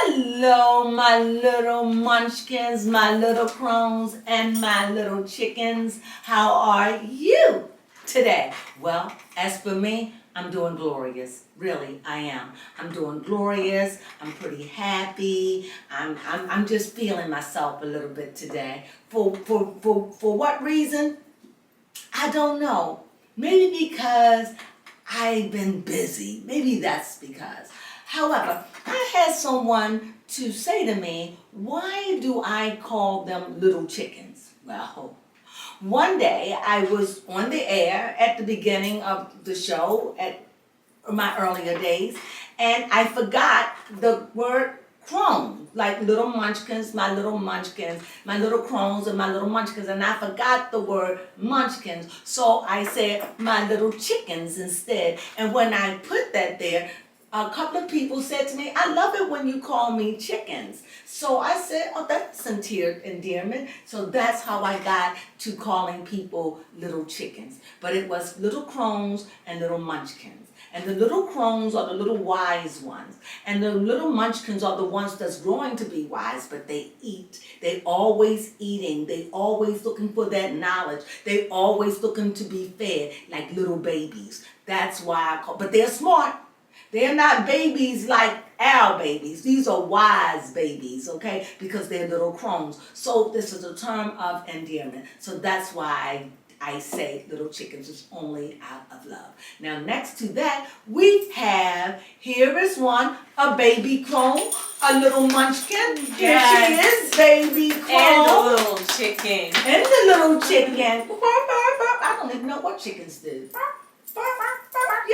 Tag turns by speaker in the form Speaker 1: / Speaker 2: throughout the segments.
Speaker 1: Hello, my little munchkins, my little crones, and my little chickens. How are you today? Well, as for me, I'm doing glorious. Really, I am. I'm doing glorious. I'm pretty happy. I'm just feeling myself a little bit today. For what reason? I don't know. Maybe because I've been busy. Maybe that's because. However, I had someone to say to me, why do I call them little chickens? Well, one day I was on the air at the beginning of the show at my earlier days, and I forgot the word crone, like little munchkins, my little munchkins, my little crones and my little munchkins, and I forgot the word munchkins, so I said my little chickens instead. And when I put that there, a couple of people said to me, I love it when you call me chickens. So I said, oh, that's endearment. So that's how I got to calling people little chickens. But it was little crones and little munchkins. And the little crones are the little wise ones. And the little munchkins are the ones that's growing to be wise, but they eat. They always eating. They always looking for that knowledge. They always looking to be fed like little babies. That's why I call, but they're smart. They're not babies like our babies. These are wise babies, okay? Because they're little crones. So this is a term of endearment. So that's why I say little chickens is only out of love. Now next to that, we have, here is one, a baby crone, a little munchkin. Here she is, baby crone.
Speaker 2: And a little chicken.
Speaker 1: And the little chicken. I don't even know what chickens do.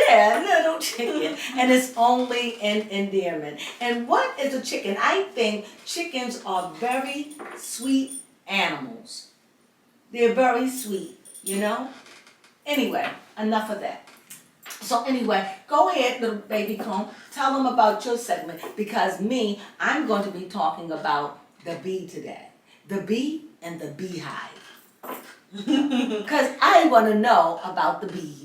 Speaker 1: Yeah, little chicken. And it's only in endearment. And what is a chicken? I think chickens are very sweet animals. They're very sweet, you know? Anyway, enough of that. So anyway, go ahead, little baby crone. Tell them about your segment, because I'm going to be talking about the bee today. The bee and the beehive. Because I want to know about the bees.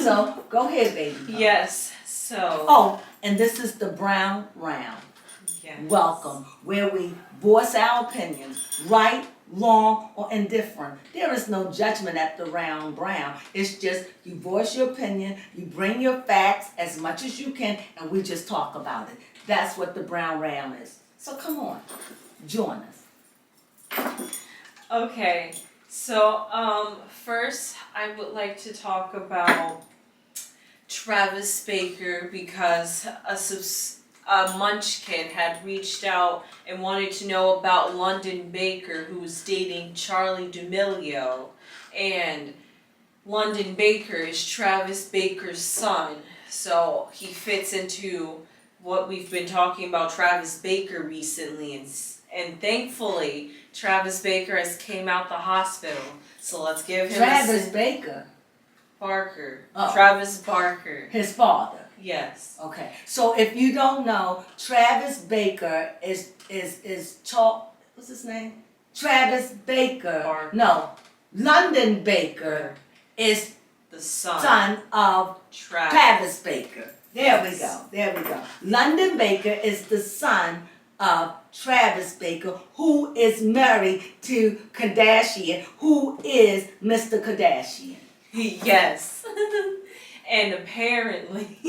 Speaker 1: So, go ahead, baby.
Speaker 2: Yes, so.
Speaker 1: Oh, and this is the brown round.
Speaker 2: Yes.
Speaker 1: Welcome, where we voice our opinions, right, wrong, or indifferent. There is no judgment at the round brown. It's just you voice your opinion, you bring your facts as much as you can, and we just talk about it. That's what the brown round is. So come on, join us.
Speaker 2: Okay. So, first I would like to talk about Travis Baker, because a munchkin had reached out and wanted to know about London Baker, who was dating Charlie D'Amelio. And London Baker is Travis Baker's son, so he fits into what we've been talking about Travis Baker recently, and thankfully Travis Baker has came out the hospital, so let's give him
Speaker 1: Travis Baker.
Speaker 2: Barker.
Speaker 1: Oh.
Speaker 2: Travis Barker.
Speaker 1: His father.
Speaker 2: Yes.
Speaker 1: Okay. So if you don't know, Travis Baker is what's his name? Travis Baker.
Speaker 2: Barker.
Speaker 1: No. London Baker is
Speaker 2: the
Speaker 1: son of Travis Baker. There we go. London Baker is the son of Travis Baker, who is married to Kardashian, who is Mr. Kardashian.
Speaker 2: Yes. and apparently,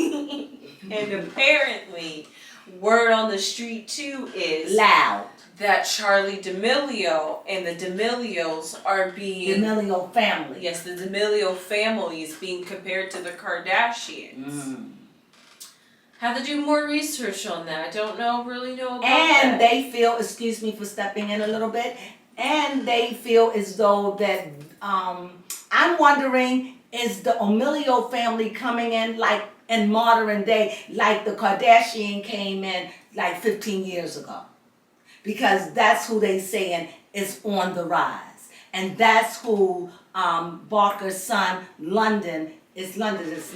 Speaker 2: word on the street too is
Speaker 1: loud
Speaker 2: that Charlie D'Amelio and the D'Amelios are being
Speaker 1: D'Amelio family.
Speaker 2: Yes, the D'Amelio family is being compared to the Kardashians. Have to do more research on that. I don't really know about that.
Speaker 1: And they feel, excuse me for stepping in a little bit, and they feel as though that, I'm wondering, is the D'Amelio family coming in like in modern day, like the Kardashian came in like 15 years ago? Because that's who they saying is on the rise. And that's who Barker's son, London his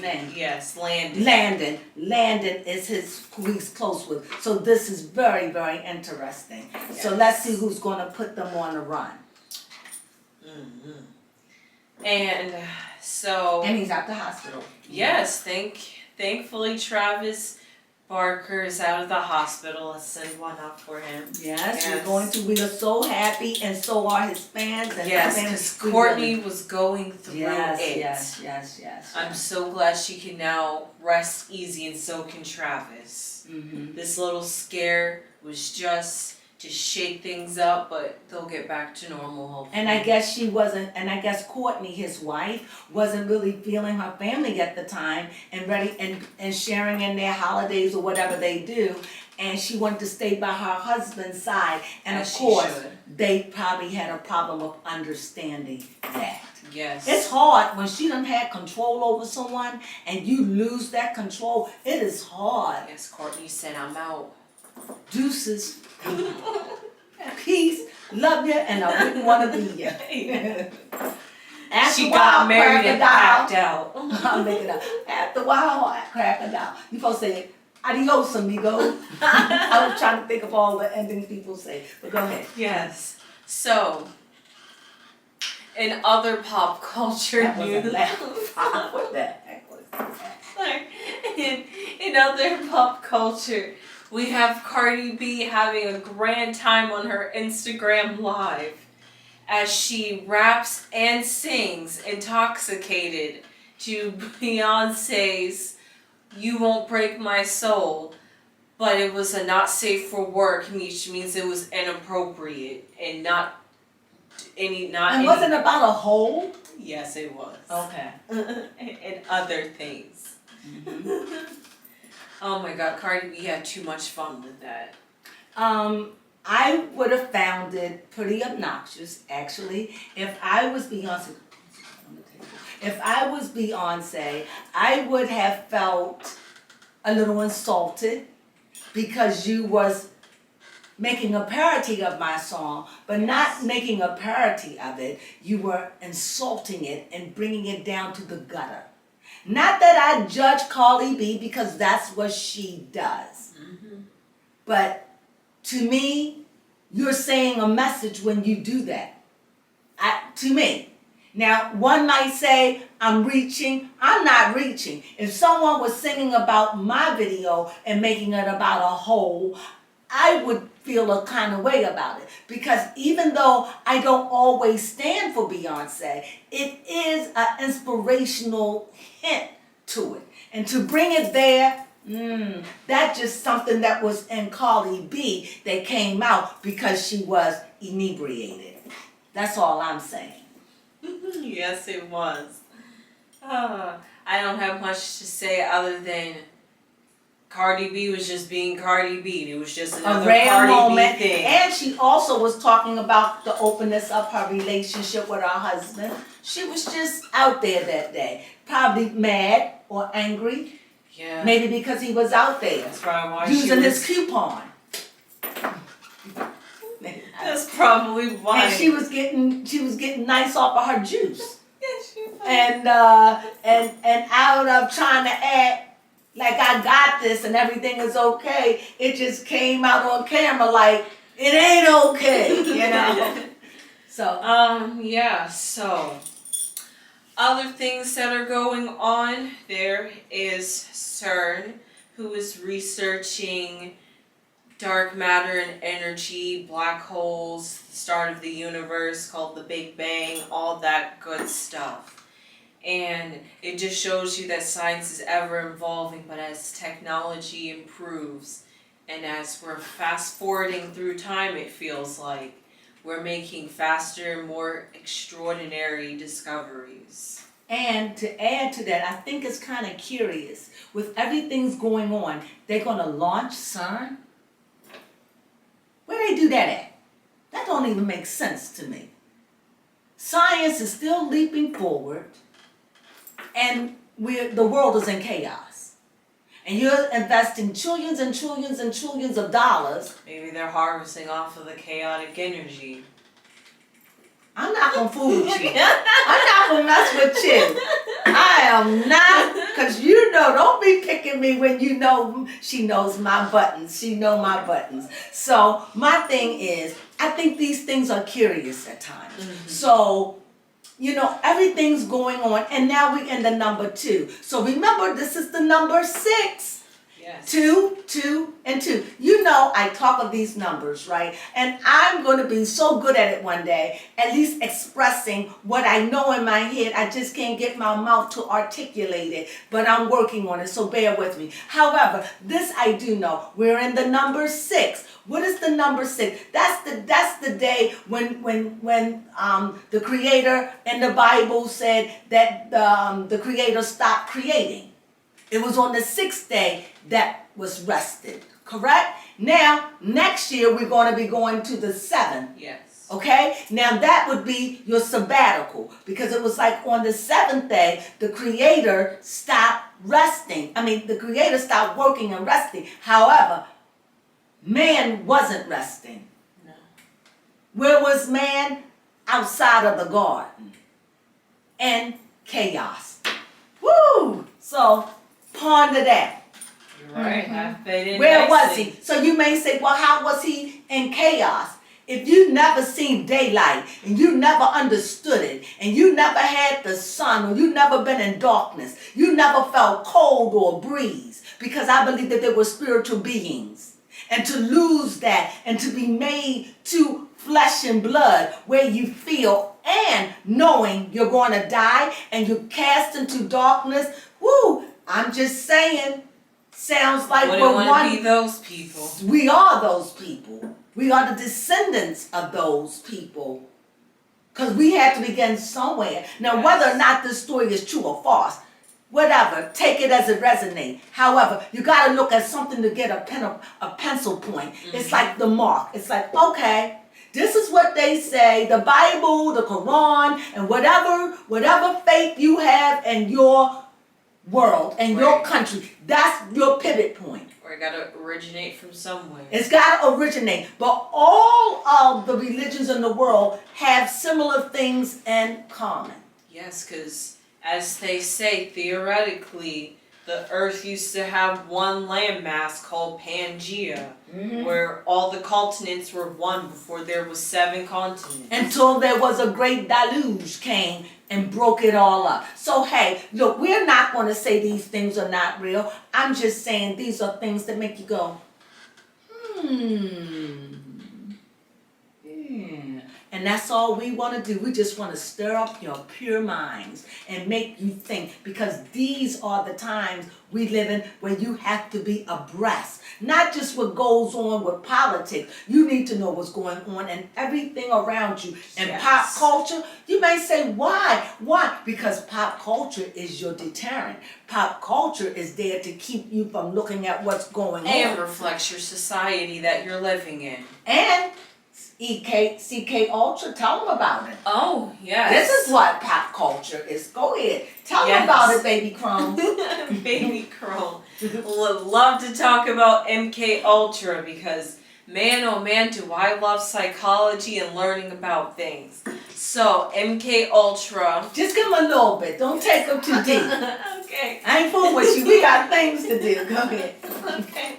Speaker 1: name.
Speaker 2: Yes, Landon.
Speaker 1: Landon is who he's close with. So this is very, very interesting.
Speaker 2: Yes.
Speaker 1: So let's see who's going to put them on the run.
Speaker 2: And so.
Speaker 1: And he's at the hospital.
Speaker 2: Yes, thankfully Travis Barker is out of the hospital. Let's send one up for him.
Speaker 1: Yes, we are so happy, and so are his fans. And
Speaker 2: yes, because Courtney was going through it.
Speaker 1: Yes.
Speaker 2: I'm so glad she can now rest easy, and so can Travis.
Speaker 1: Mm-hmm.
Speaker 2: This little scare was just to shake things up, but they'll get back to normal hopefully.
Speaker 1: And I guess Courtney, his wife, wasn't really feeling her family at the time and ready and sharing in their holidays or whatever they do. And she wanted to stay by her husband's side. And
Speaker 2: As
Speaker 1: of course,
Speaker 2: she should.
Speaker 1: they probably had a problem of understanding that.
Speaker 2: Yes.
Speaker 1: It's hard when she done had control over someone and you lose that control. It is hard.
Speaker 2: Yes, Courtney said, I'm out.
Speaker 1: Deuces. Peace. Love you, and I wouldn't want to be you.
Speaker 2: She got married and packed out.
Speaker 1: I'll make it up. After a while, I crack it out. You supposed to say, adios, amigo. I was trying to think of all the endings people say, but go ahead.
Speaker 2: Yes. So, in other pop culture
Speaker 1: That was
Speaker 2: news.
Speaker 1: a laugh. What the heck was that?
Speaker 2: In other pop culture, we have Cardi B having a grand time on her Instagram Live as she raps and sings intoxicated to Beyonce's You Won't Break My Soul, but it was a not safe for work, which means it was inappropriate and not any.
Speaker 1: And wasn't it about a hole?
Speaker 2: Yes, it was.
Speaker 1: Okay.
Speaker 2: And other things.
Speaker 1: Mm-hmm.
Speaker 2: Oh my God, Cardi B had too much fun with that.
Speaker 1: I would have found it pretty obnoxious, actually, if I was Beyonce. If I was Beyonce, I would have felt a little insulted because you was making a parody of my song, but not making a parody of it. You were insulting it and bringing it down to the gutter. Not that I judge Cardi B because that's what she does.
Speaker 2: Mm-hmm.
Speaker 1: But to me, you're saying a message when you do that. To me. Now, one might say, I'm reaching. I'm not reaching. If someone was singing about my video and making it about a hole, I would feel a kind of way about it. Because even though I don't always stand for Beyonce, it is an inspirational hint to it. And to bring it there, that's just something that was in Cardi B that came out because she was inebriated. That's all I'm saying.
Speaker 2: Yes, it was. I don't have much to say other than Cardi B was just being Cardi B. It was just another
Speaker 1: rare
Speaker 2: Cardi
Speaker 1: moment.
Speaker 2: B thing.
Speaker 1: And she also was talking about the openness of her relationship with her husband. She was just out there that day. Probably mad or angry.
Speaker 2: Yeah.
Speaker 1: Maybe because he was out there.
Speaker 2: That's probably why
Speaker 1: using his coupon.
Speaker 2: That's probably why.
Speaker 1: And she was getting nice off of her juice.
Speaker 2: Yes, she was.
Speaker 1: And out of trying to act like I got this and everything is okay, it just came out on camera like it ain't okay, you know. So
Speaker 2: yeah, so other things that are going on, there is CERN, who is researching dark matter and energy, black holes, the start of the universe called the Big Bang, all that good stuff. And it just shows you that science is ever evolving, but as technology improves and as we're fast forwarding through time, it feels like we're making faster, more extraordinary discoveries.
Speaker 1: and to add to that, I think it's kind of curious. With everything's going on, they're going to launch CERN? Where they do that at? That don't even make sense to me. Science is still leaping forward, and the world is in chaos. And you're investing trillions and trillions and trillions of dollars.
Speaker 2: Maybe they're harvesting off of the chaotic energy.
Speaker 1: I'm not going to fool with you. I'm not going to mess with you. I am not, because you know, don't be picking me when you know she knows my buttons. She know my buttons. So my thing is, I think these things are curious at times. Mm-hmm. So, you know, everything's going on, and now we're in the number 2. So remember, this is the number 6. Yes.
Speaker 2: Yes.
Speaker 1: 2, 2, and 2. You know I talk of these numbers, right? And I'm going to be so good at it one day, at least expressing what I know in my head. I just can't get my mouth to articulate it, but I'm working on it, so bear with me. However, this I do know. We're in the number 6. What is the number 6? That's the day when the Creator in the Bible said that the Creator stopped creating. It was on the 6th day that was rested, correct? Now, next year we're going to be going to the 7th.
Speaker 2: Yes.
Speaker 1: Okay? Now that would be your sabbatical, because it was like on the 7th day, the Creator stopped resting. The Creator stopped working and resting. However, man wasn't resting.
Speaker 2: No.
Speaker 1: Where was man? Outside of the garden. And chaos. Woo! So, ponder that.
Speaker 2: You're right. That fit in
Speaker 1: Where was
Speaker 2: nicely.
Speaker 1: he? So you may say, well, how was he in chaos? If you never seen daylight and you never understood it and you never had the sun or you never been in darkness, you never felt cold or breeze, because I believe that they were spiritual beings. And to lose that and to be made to flesh and blood where you feel and knowing you're going to die and you're cast into darkness, woo, I'm just saying, sounds like
Speaker 2: Wouldn't
Speaker 1: we're
Speaker 2: want
Speaker 1: one.
Speaker 2: to be those people.
Speaker 1: We are those people. We are the descendants of those people. Because we had to begin somewhere. Now,
Speaker 2: Yes.
Speaker 1: whether or not this story is true or false, whatever, take it as it resonates. However, you got to look at something to get a pencil point. It's like the mark. It's like, okay, this is what they say, the Bible, the Quran, and whatever faith you have in your world and your
Speaker 2: Right.
Speaker 1: country, that's your pivot point.
Speaker 2: Or it got to originate from somewhere.
Speaker 1: It's got to originate. But all of the religions in the world have similar things in common.
Speaker 2: Yes, because as they say, theoretically, the Earth used to have one landmass called Pangea, where all the continents were one before there was 7 continents.
Speaker 1: Until there was a great deluge came and broke it all up. So hey, look, we're not going to say these things are not real. I'm just saying these are things that make you go, And that's all we want to do. We just want to stir up your pure minds and make you think, because these are the times we live in where you have to be abreast. Not just what goes on with politics. You need to know what's going on and everything around you. And
Speaker 2: Yes.
Speaker 1: pop culture, you may say, why? Why? Because pop culture is your deterrent. Pop culture is there to keep you from looking at what's going
Speaker 2: And
Speaker 1: on.
Speaker 2: reflects your society that you're living in.
Speaker 1: And CK Ultra, tell them about it.
Speaker 2: Oh, yes.
Speaker 1: This is what pop culture is. Go ahead. Tell them
Speaker 2: Yes.
Speaker 1: about it, baby Crone.
Speaker 2: Baby Crone. Would love to talk about MK Ultra because man, oh man, do I love psychology and learning about things. So MK Ultra.
Speaker 1: Just give them a little bit. Don't take them too deep.
Speaker 2: Okay.
Speaker 1: I ain't fooling with you. We got things to do. Go ahead.
Speaker 2: Okay.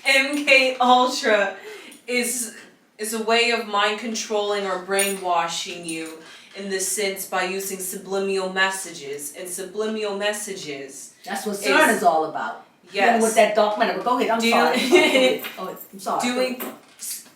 Speaker 2: MK Ultra is a way of mind controlling or brainwashing you in the sense by using subliminal messages. And subliminal messages.
Speaker 1: That's what CERN is all about.
Speaker 2: Yes.
Speaker 1: Dealing with that dark matter. But go ahead. I'm sorry. I'm sorry.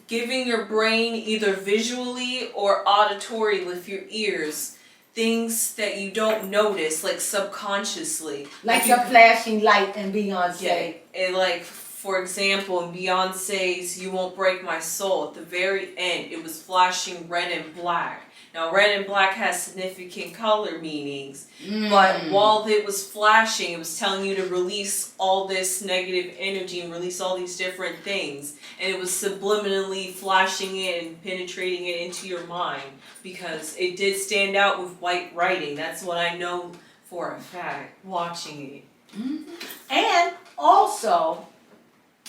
Speaker 2: Giving your brain either visually or auditory with your ears things that you don't notice, like subconsciously.
Speaker 1: Like the flashing light in Beyonce.
Speaker 2: Yeah, and like, for example, in Beyonce's You Won't Break My Soul, at the very end, it was flashing red and black. Now, red and black has significant color meanings, but while it was flashing, it was telling you to release all this negative energy and release all these different things. And it was subliminally flashing it and penetrating it into your mind because it did stand out with white writing. That's what I know for a fact, watching it.
Speaker 1: And also,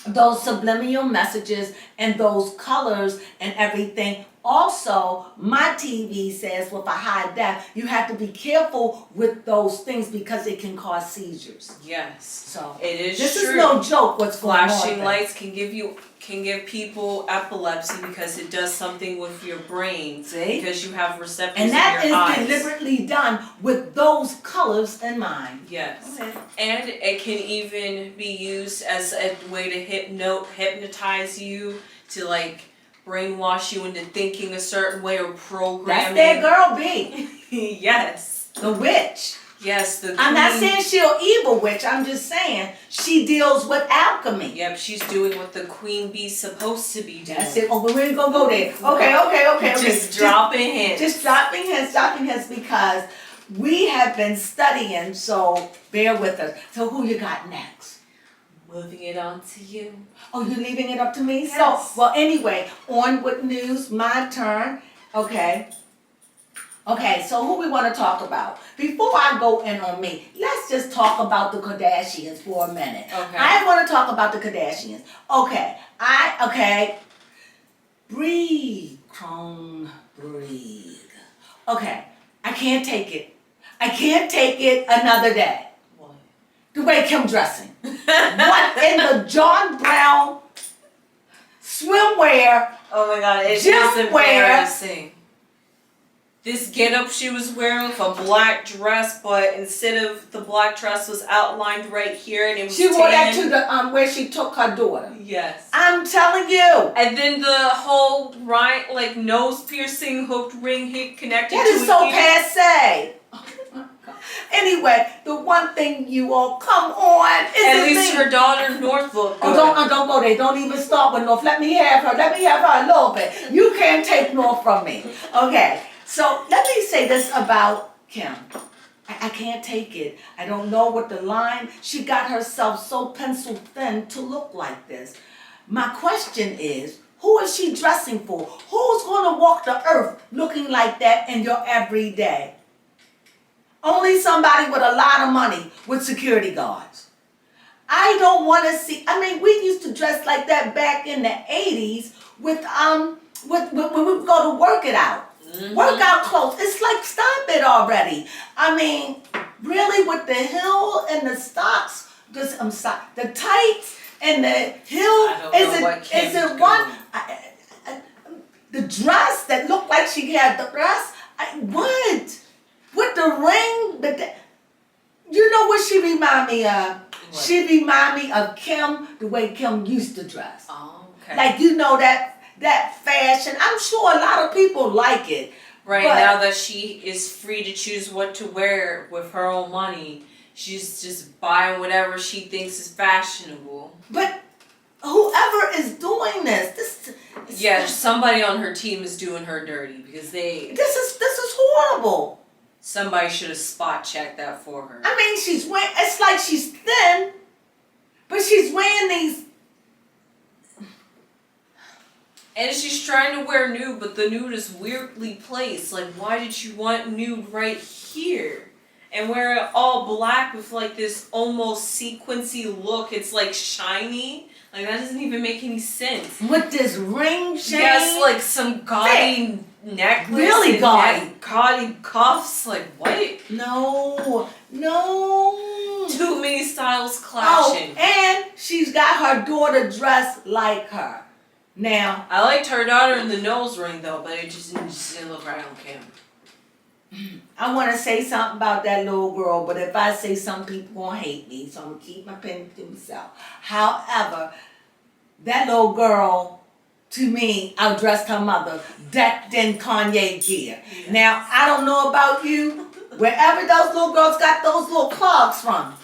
Speaker 1: those subliminal messages and those colors and everything Also, my TV says with a high def, you have to be careful with those things because it can cause seizures.
Speaker 2: Yes.
Speaker 1: So
Speaker 2: it is
Speaker 1: this
Speaker 2: true.
Speaker 1: is no joke. What's going on?
Speaker 2: Flashing lights can give people epilepsy because it does something with your brain.
Speaker 1: See?
Speaker 2: Because you have receptors
Speaker 1: And that
Speaker 2: in your eyes.
Speaker 1: is deliberately done with those colors in mind.
Speaker 2: Yes.
Speaker 1: Okay.
Speaker 2: And it can even be used as a way to hypnotize you, to like brainwash you into thinking a certain way or programming.
Speaker 1: That's that girl B.
Speaker 2: Yes.
Speaker 1: The witch.
Speaker 2: Yes, the
Speaker 1: I'm not
Speaker 2: queen-
Speaker 1: saying she's an evil witch. I'm just saying she deals with alchemy.
Speaker 2: Yep, she's doing what the queen bee's supposed to be doing.
Speaker 1: That's it. Oh, but we ain't gonna go there. Okay.
Speaker 2: Just dropping hints.
Speaker 1: Just dropping hints because we have been studying, so bear with us. So who you got next?
Speaker 2: Moving it on to you.
Speaker 1: Oh, you're leaving it up to me?
Speaker 2: Yes.
Speaker 1: So, well, anyway, on with news, my turn. Okay, so who we want to talk about? Before I go in on me, let's just talk about the Kardashians for a minute.
Speaker 2: Okay.
Speaker 1: I want to talk about the Kardashians. Okay. Breathe, Crone, breathe. Okay, I can't take it. I can't take it another day.
Speaker 2: What?
Speaker 1: The way Kim dressing. What in the John Brown swimwear?
Speaker 2: Oh my god, it's
Speaker 1: Gym
Speaker 2: just
Speaker 1: wear.
Speaker 2: embarrassing. This getup she was wearing with a black dress, but instead of the black dress was outlined right here and it was
Speaker 1: She wore that
Speaker 2: tan.
Speaker 1: to the where she took her daughter.
Speaker 2: Yes.
Speaker 1: I'm telling you.
Speaker 2: And then the whole nose piercing hooked ring hit connected
Speaker 1: That
Speaker 2: to
Speaker 1: is
Speaker 2: it
Speaker 1: so
Speaker 2: here.
Speaker 1: passe. Oh my God. Anyway, the one thing you all come on is
Speaker 2: At
Speaker 1: the
Speaker 2: least
Speaker 1: thing.
Speaker 2: her daughter North looked good.
Speaker 1: Don't go there. Don't even start with North. Let me have her. Let me have her a little bit. You can't take North from me. Okay. So let me say this about Kim. I can't take it. I don't know what the line. She got herself so pencil thin to look like this. My question is, who is she dressing for? Who's going to walk the earth looking like that in your everyday? Only somebody with a lot of money with security guards. I don't want to see. I mean, we used to dress like that back in the 80s with when we would go to work it out.
Speaker 2: Mm-hmm.
Speaker 1: Workout clothes. It's like, stop it already. I mean, really, with the heel and the stocks, the tights and the heel.
Speaker 2: I don't know what Kim's
Speaker 1: is it one? The dress that looked like she had the dress. What? With the ring, you know what she remind me of?
Speaker 2: What?
Speaker 1: She remind me of Kim, the way Kim used to dress.
Speaker 2: Oh, okay.
Speaker 1: Like, that fashion. I'm sure a lot of people like it.
Speaker 2: Right,
Speaker 1: but
Speaker 2: now that she is free to choose what to wear with her own money, she's just buying whatever she thinks is fashionable.
Speaker 1: But whoever is doing this,
Speaker 2: Yeah, somebody on her team is doing her dirty because
Speaker 1: this is horrible.
Speaker 2: somebody should have spot checked that for her.
Speaker 1: I mean, it's like she's thin, but she's wearing these.
Speaker 2: And she's trying to wear nude, but the nude is weirdly placed. Like, why did you want nude right here? And wear it all black with like this almost sequency look. It's like shiny. Like, that doesn't even make any sense.
Speaker 1: With this ring chain.
Speaker 2: Yes, like some gaudy necklace.
Speaker 1: Really
Speaker 2: and
Speaker 1: gaudy.
Speaker 2: Gaudy cuffs. Like, what?
Speaker 1: No.
Speaker 2: Too many styles clashing.
Speaker 1: Oh, and she's got her daughter dressed like her. Now,
Speaker 2: I liked her daughter in the nose ring though, but it just didn't look right on Kim.
Speaker 1: I want to say something about that little girl, but if I say something, people gonna hate me, so I'm gonna keep my pen to myself. However, that little girl, to me, outdressed her mother, decked in Kanye gear.
Speaker 2: Yes.
Speaker 1: Now, I don't know about you, wherever those little girls got those little clogs from,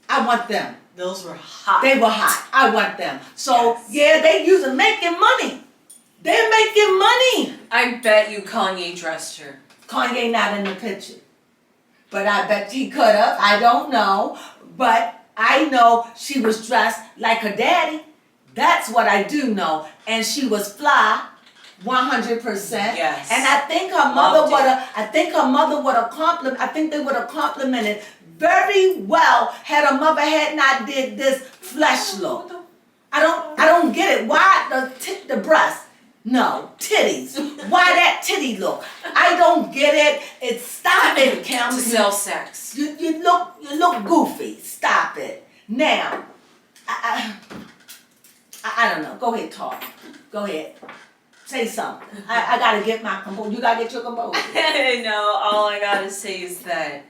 Speaker 1: I want them.
Speaker 2: Those were hot.
Speaker 1: They were hot. I want them. So,
Speaker 2: Yes.
Speaker 1: yeah, they making money. They're making money.
Speaker 2: I bet you Kanye dressed her.
Speaker 1: Kanye not in the picture. But I bet he could have. I don't know. But I know she was dressed like her daddy. That's what I do know. And she was fly, 100%.
Speaker 2: Yes.
Speaker 1: And I think her mother would have they would have complimented very well had her mother had not did this flesh look. I don't get it. Why the breast? No, titties. Why that titty look? I don't get it. Stop it, Kim.
Speaker 2: To sell sex.
Speaker 1: You look goofy. Stop it. Now, I don't know. Go ahead, talk. Go ahead. Say something. I gotta get my composure. You gotta get your composure.
Speaker 2: No, all I gotta say is that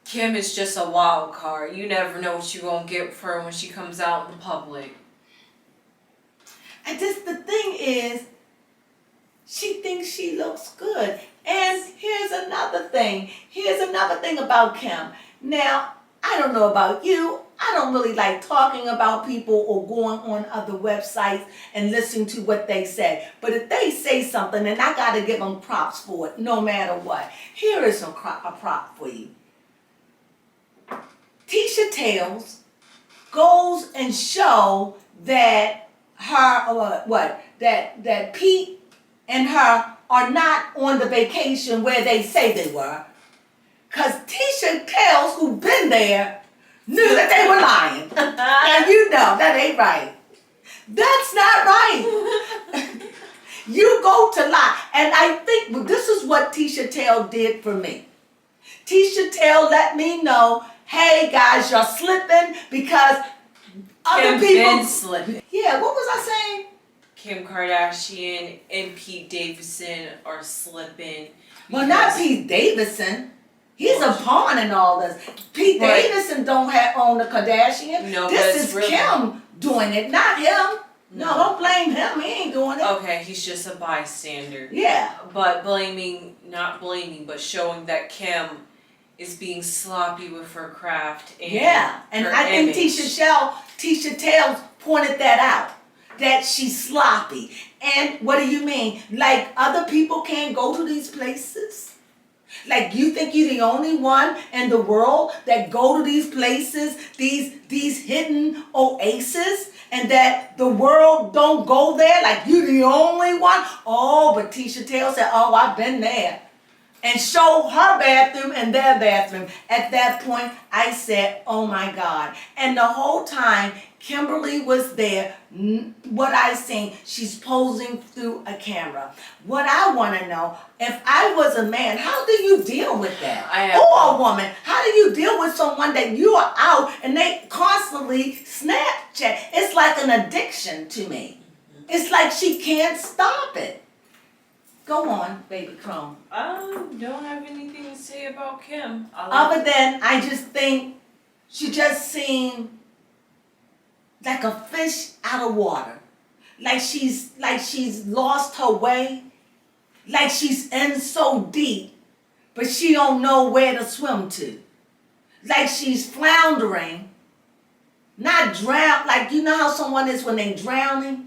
Speaker 2: Kim is just a wild card. You never know what you're gonna get for her when she comes out in the public.
Speaker 1: And just the thing is, she thinks she looks good. And here's another thing. Here's another thing about Kim. Now, I don't know about you. I don't really like talking about people or going on other websites and listening to what they say. But if they say something, then I got to give them props for it, no matter what. Here is a prop for you. Tisha Tales goes and show that that Pete and her are not on the vacation where they say they were. Because Tisha Tales, who been there, knew that they were lying. And you know, that ain't right. That's not right. You go to lie. And I think this is what Tisha Tale did for me. Tisha Tale let me know, hey guys, you're slipping because other people
Speaker 2: been slipping.
Speaker 1: Yeah, what was I saying?
Speaker 2: Kim Kardashian and Pete Davidson are slipping.
Speaker 1: Well, not Pete Davidson. He's a pawn in all this. Pete Davidson don't own the Kardashian.
Speaker 2: No,
Speaker 1: this is
Speaker 2: really
Speaker 1: Kim doing it, not him. No, don't blame him. He ain't doing it.
Speaker 2: Okay, he's just a bystander.
Speaker 1: Yeah.
Speaker 2: But not blaming, but showing that Kim is being sloppy with her craft and
Speaker 1: and
Speaker 2: her
Speaker 1: I
Speaker 2: image.
Speaker 1: think Tisha Tales pointed that out, that she's sloppy. And what do you mean? Like other people can't go to these places? Like you think you're the only one in the world that go to these places, these hidden oases, and that the world don't go there? Like you the only one? Oh, but Tisha Tales said, oh, I've been there. And show her bathroom and their bathroom. At that point, I said, oh my God. And the whole time, Kimberly was there. What I seen, she's posing through a camera. What I want to know, if I was a man, how do you deal with that? Or a woman, how do you deal with someone that you are out and they constantly Snapchat? It's like an addiction to me. It's like she can't stop it. Go on, baby Crone.
Speaker 2: Don't have anything to say about Kim.
Speaker 1: Other than I just think she just seemed like a fish out of water. Like she's lost her way. Like she's in so deep, but she don't know where to swim to. Like she's floundering, not drown. Like you know how someone is when they're drowning?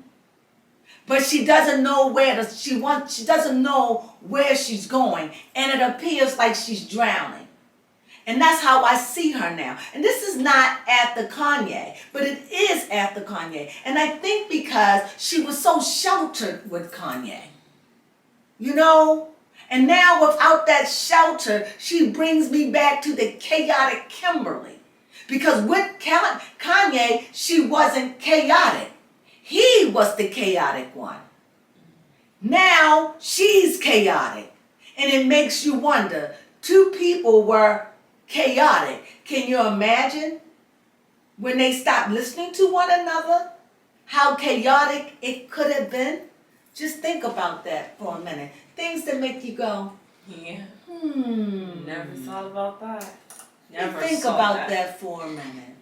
Speaker 1: But she doesn't know she doesn't know where she's going. And it appears like she's drowning. And that's how I see her now. And this is not after Kanye, but it is after Kanye. And I think because she was so sheltered with Kanye. You know? And now without that shelter, she brings me back to the chaotic Kimberly. Because with Kanye, she wasn't chaotic. He was the chaotic one. Now she's chaotic. And it makes you wonder, two people were chaotic. Can you imagine when they stopped listening to one another, how chaotic it could have been? Just think about that for a minute. Things that make you go,
Speaker 2: yeah. Never thought about that. Never
Speaker 1: think
Speaker 2: saw
Speaker 1: about that for a minute.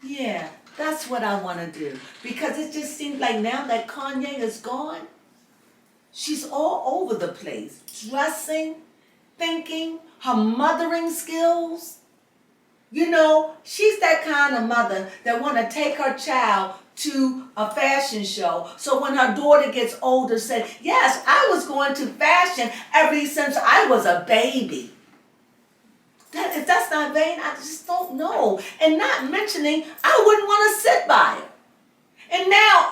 Speaker 1: Yeah. That's what I want to do. Because it just seems like now that Kanye is gone, she's all over the place. Dressing, thinking, her mothering skills. You know, she's that kind of mother that want to take her child to a fashion show. So when her daughter gets older, say, yes, I was going to fashion ever since I was a baby. If that's not vain, I just don't know. And not mentioning, I wouldn't want to sit by her. And now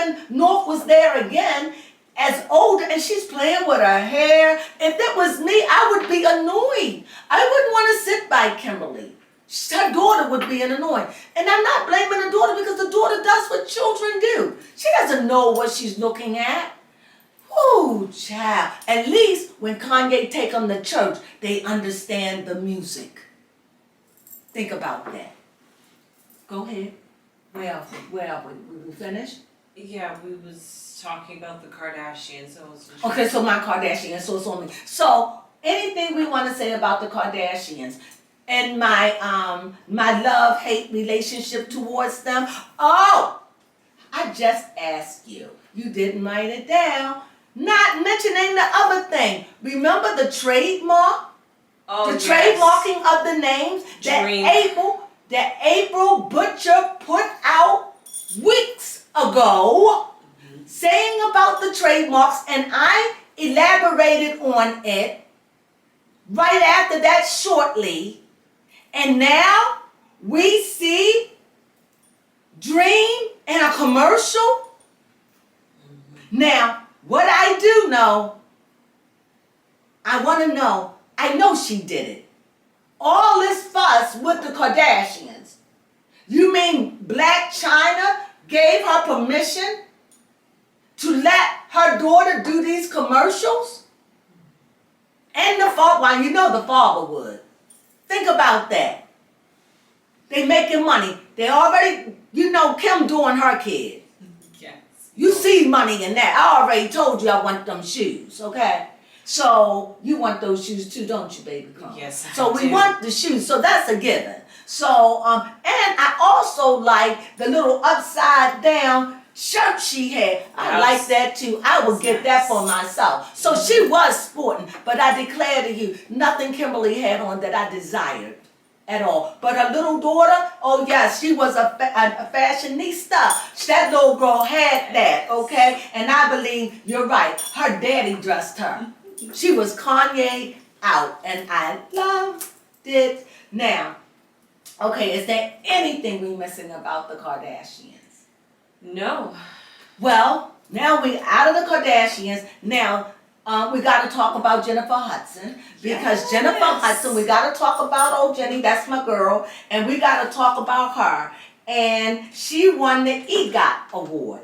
Speaker 1: even North was there again as older, and she's playing with her hair. If that was me, I would be annoyed. I wouldn't want to sit by Kimberly. her daughter would be an annoying. And I'm not blaming the daughter because the daughter does what children do. She doesn't know what she's looking at. Ooh, child. At least when Kanye take them to church, they understand the music. Think about that. Go ahead. Where are we finished?
Speaker 2: Yeah, we was talking about the Kardashians.
Speaker 1: Okay, so my Kardashians, so it's on me. So anything we want to say about the Kardashians and my my love-hate relationship towards them? Oh, I just asked you. You didn't write it down. Not mentioning the other thing. Remember the trademark?
Speaker 2: Oh,
Speaker 1: the
Speaker 2: yes.
Speaker 1: Trademarking of the names that April Butcher put out weeks ago, saying about the trademarks, and I elaborated on it right after that shortly, and now we see Dream in a commercial. Now, what I do know, I want to know, I know she did it. All this fuss with the Kardashians. You mean Black China gave her permission to let her daughter do these commercials? And the father, well, you know the father would. Think about that. They making money. They already, you know, Kim doing her kid.
Speaker 2: Yes.
Speaker 1: You see money in that. I already told you I want them shoes, okay? So you want those shoes too, don't you, baby?
Speaker 2: Yes, I
Speaker 1: So we
Speaker 2: do.
Speaker 1: want the shoes. So that's a given. So and I also like the little upside down shirt she had. I like that too. I would get that for myself. So she was sporting, but I declare to you, nothing Kimberly had on that I desired at all. But her little daughter, oh yes, she was a fashionista. That little girl had that, okay? And I believe you're right. Her daddy dressed her. She was Kanye out, and I loved it. Now, okay, is there anything we missing about the Kardashians?
Speaker 2: No.
Speaker 1: Well, now we out of the Kardashians. Now, we got to talk about Jennifer Hudson, because Jennifer Hudson, we got to talk about old Jenny, that's my girl, and we got to talk about her. And she won the Egot Award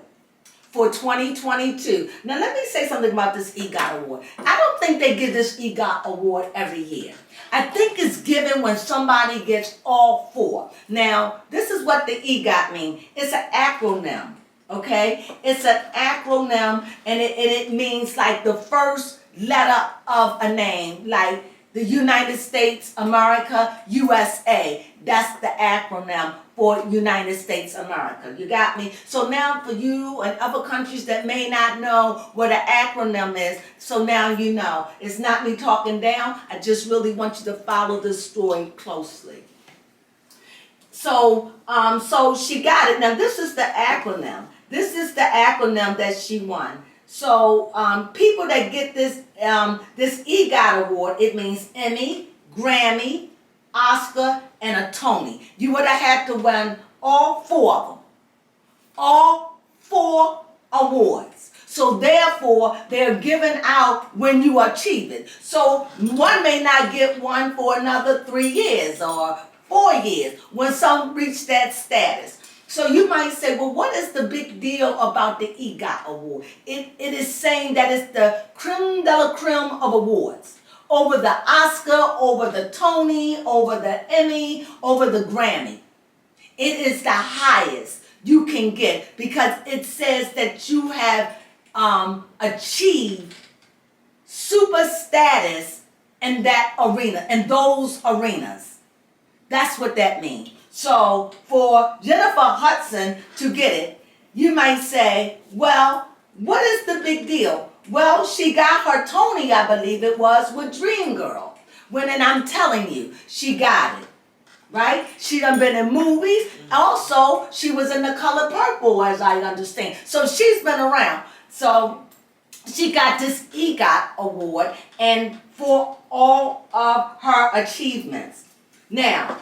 Speaker 1: for 2022. Now let me say something about this Egot Award. I don't think they give this Egot Award every year. I think it's given when somebody gets all four. Now, this is what the Egot means. It's an acronym, okay? It's an acronym, and it means like the first letter of a name, like the United States, America, USA. That's the acronym for United States, America. You got me? So now for you and other countries that may not know what an acronym is, so now you know. It's not me talking down. I just really want you to follow this story closely. So, so she got it. Now this is the acronym. This is the acronym that she won. So people that get this this Egot Award, it means Emmy, Grammy, Oscar, and a Tony. You would have had to win all four of them. All four awards. So therefore, they're given out when you achieve it. So one may not get one for another 3 years or 4 years when some reach that status. So you might say, well, what is the big deal about the Egot Award? It is saying that it's the creme de la creme of awards. Over the Oscar, over the Tony, over the Emmy, over the Grammy. It is the highest you can get because it says that you have achieved super status in that arena, in those arenas. That's what that means. So for Jennifer Hudson to get it, you might say, well, what is the big deal? Well, she got her Tony, I believe it was, with Dreamgirl. And I'm telling you, she got it, right? She done been in movies. Also, she was in The Color Purple, as I understand. So she's been around. So she got this Egot Award and for all of her achievements. Now,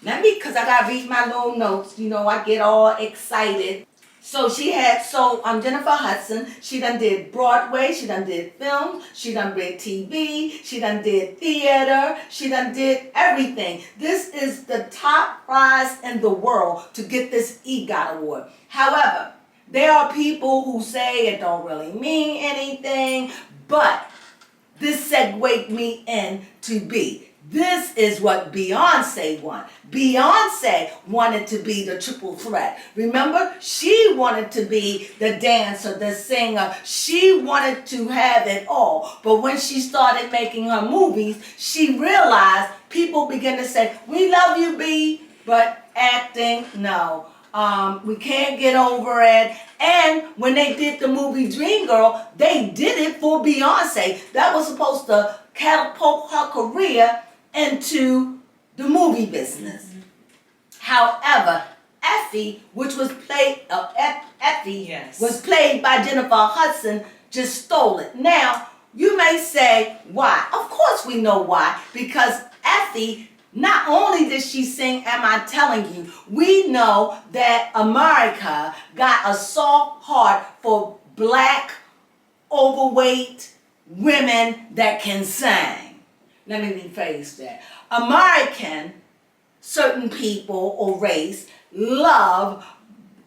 Speaker 1: because I got to read my little notes, you know, I get all excited. So Jennifer Hudson, she done did Broadway, she done did film, she done did TV, she done did theater, she done did everything. This is the top prize in the world to get this Egot Award. However, there are people who say it don't really mean anything, but this segued me in to be. This is what Beyonce wanted. Beyonce wanted to be the triple threat. Remember, she wanted to be the dancer, the singer. She wanted to have it all. But when she started making her movies, she realized people began to say, we love you, B, but acting, no. We can't get over it. And when they did the movie Dreamgirl, they did it for Beyonce. That was supposed to catapult her career into the movie business. Mm-hmm. However, Effie, which was played, was played by Jennifer Hudson, just stole it. Now, you may say, why? Of course we know why. Because Effie, not only did she sing Am I Telling You, we know that America got a soft heart for black, overweight women that can sing. Let me rephrase that. American, certain people or race, love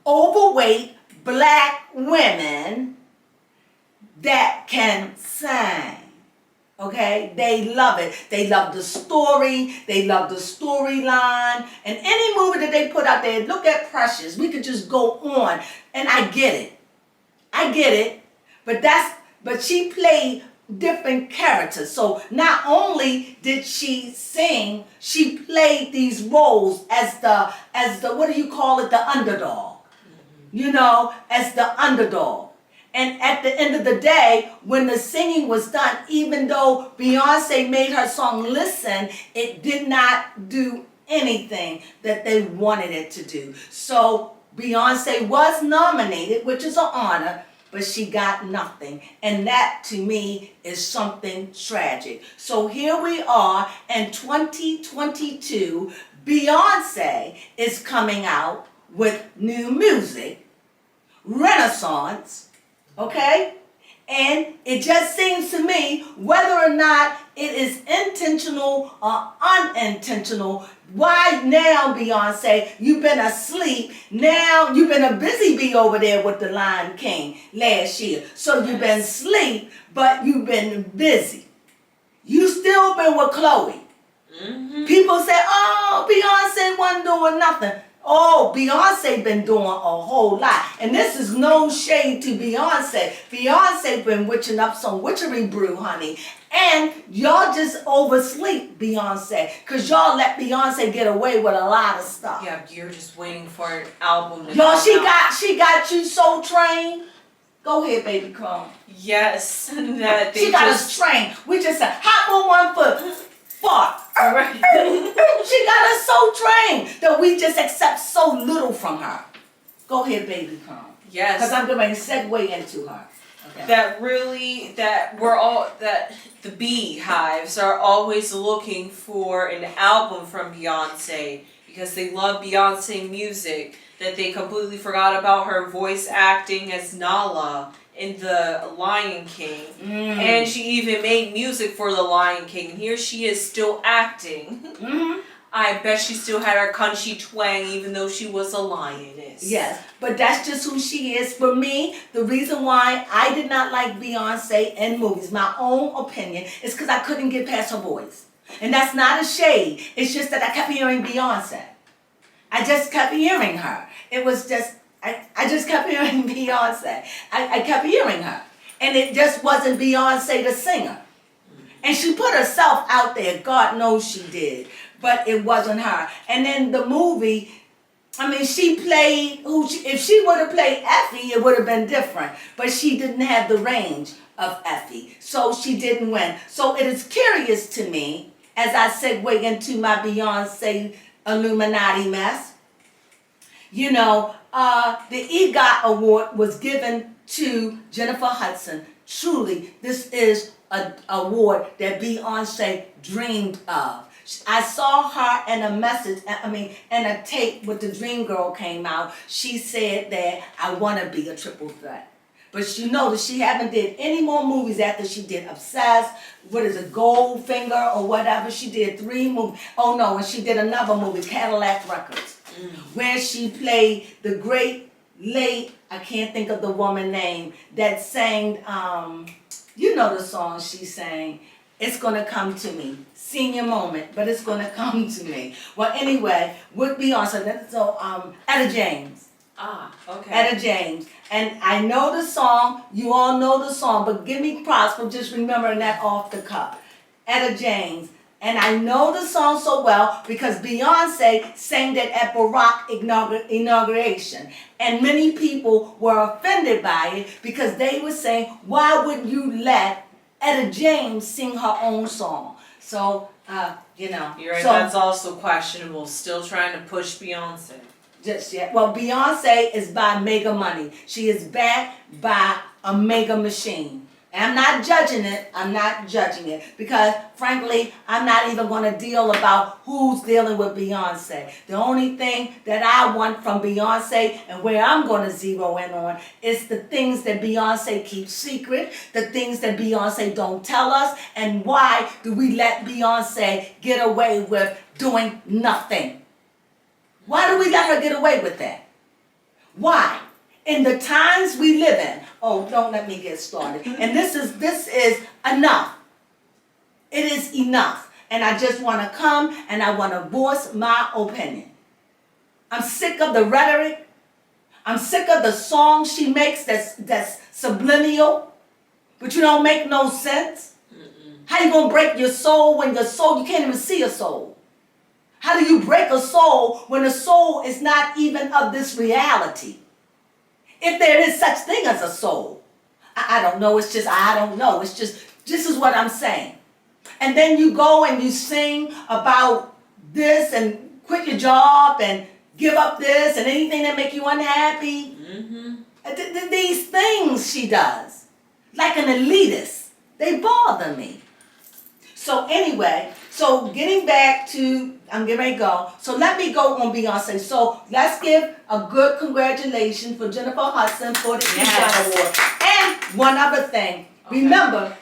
Speaker 1: overweight black women that can sing. Okay? They love it. They love the story. They love the storyline. And any movie that they put out there, look at Precious. We could just go on. And I get it. But she played different characters. So not only did she sing, she played these roles as the what do you call it, the underdog. You know, as the underdog. And at the end of the day, when the singing was done, even though Beyonce made her song Listen, it did not do anything that they wanted it to do. So Beyonce was nominated, which is an honor, but she got nothing. And that, to me, is something tragic. So here we are in 2022. Beyonce is coming out with new music, Renaissance, okay? And it just seems to me, whether or not it is intentional or unintentional, why now, Beyonce, you've been asleep. Now you've been a busy bee over there with the Lion King last year. So you've been asleep, but you've been busy. You still been with Chloe. Mm-hmm. People say, oh, Beyonce wasn't doing nothing. Oh, Beyonce been doing a whole lot. And this is no shade to Beyonce. Beyonce been witching up some witchery brew, honey. And y'all just oversleep Beyonce. Because y'all let Beyonce get away with a lot of stuff.
Speaker 2: Yeah, you're just waiting for an album to
Speaker 1: y'all, she got you so trained. Go ahead, baby Crone.
Speaker 2: Yes. That
Speaker 1: she got us trained. We just said, hop on 1 foot. Fart.
Speaker 2: Right.
Speaker 1: She got us so trained that we just accept so little from her. Go ahead, baby Crone.
Speaker 2: Yes.
Speaker 1: Because I'm going to segue into her. Okay.
Speaker 2: That the beehives are always looking for an album from Beyonce because they love Beyonce music, that they completely forgot about her voice acting as Nala in the Lion King. And she even made music for the Lion King, and here she is still acting. I bet she still had her country twang even though she was a lioness.
Speaker 1: Yes, but that's just who she is. For me, the reason why I did not like Beyonce in movies, my own opinion, is because I couldn't get past her voice. And that's not a shade. It's just that I kept hearing Beyonce. I just kept hearing her. It was just, I just kept hearing Beyonce. I kept hearing her. And it just wasn't Beyonce the singer. And she put herself out there. God knows she did. But it wasn't her. And then the movie, I mean, she played, if she would have played Effie, it would have been different. But she didn't have the range of Effie. So she didn't win. So it is curious to me, as I segue into my Beyonce Illuminati mess, you know, the Egot Award was given to Jennifer Hudson. Truly, this is an award that Beyonce dreamed of. I saw her in a message, in a tape with the Dream Girl came out. She said that I want to be a triple threat. But you notice she haven't did any more movies after she did Obsessed, what is it, Goldfinger or whatever. She did 3 movies. Oh no, and she did another movie, Cadillac Records, where she played the great late, I can't think of the woman name, that sang, you know the song she sang, It's Gonna Come to Me. Senior moment, but it's gonna come to me. Well, anyway, with Beyonce, so Etta James.
Speaker 2: Okay.
Speaker 1: Etta James. And I know the song, you all know the song, but give me props for just remembering that off the cuff. Etta James. And I know the song so well because Beyonce sang that at Barack inauguration. And many people were offended by it because they were saying, why would you let Etta James sing her own song? So, you know.
Speaker 2: You're right,
Speaker 1: so,
Speaker 2: that's also questionable. Still trying to push Beyonce.
Speaker 1: Just yet. Well, Beyonce is by Mega Money. She is backed by a mega machine. And I'm not judging it. I'm not judging it because, frankly, I'm not even going to deal about who's dealing with Beyonce. The only thing that I want from Beyonce and where I'm going to zero in on is the things that Beyonce keeps secret, the things that Beyonce don't tell us, and why do we let Beyonce get away with doing nothing? Why do we let her get away with that? Why? In the times we live in, oh, don't let me get started. And this is enough. It is enough. And I just want to come and I want to voice my opinion. I'm sick of the rhetoric. I'm sick of the songs she makes that's subliminal, but you don't make no sense. How you going to break your soul when your soul, you can't even see a soul? How do you break a soul when a soul is not even of this reality? If there is such thing as a soul. I don't know, it's just, I don't know. It's just, this is what I'm saying. And then you go and you sing about this and quit your job and give up this and anything that make you unhappy. These things she does, like an elitist, they bother me. So anyway, so getting back to, I'm getting ready to go. So let me go on Beyonce. So let's give a good congratulations for Jennifer Hudson for the GLAAD Award. And one other thing. Okay. Remember,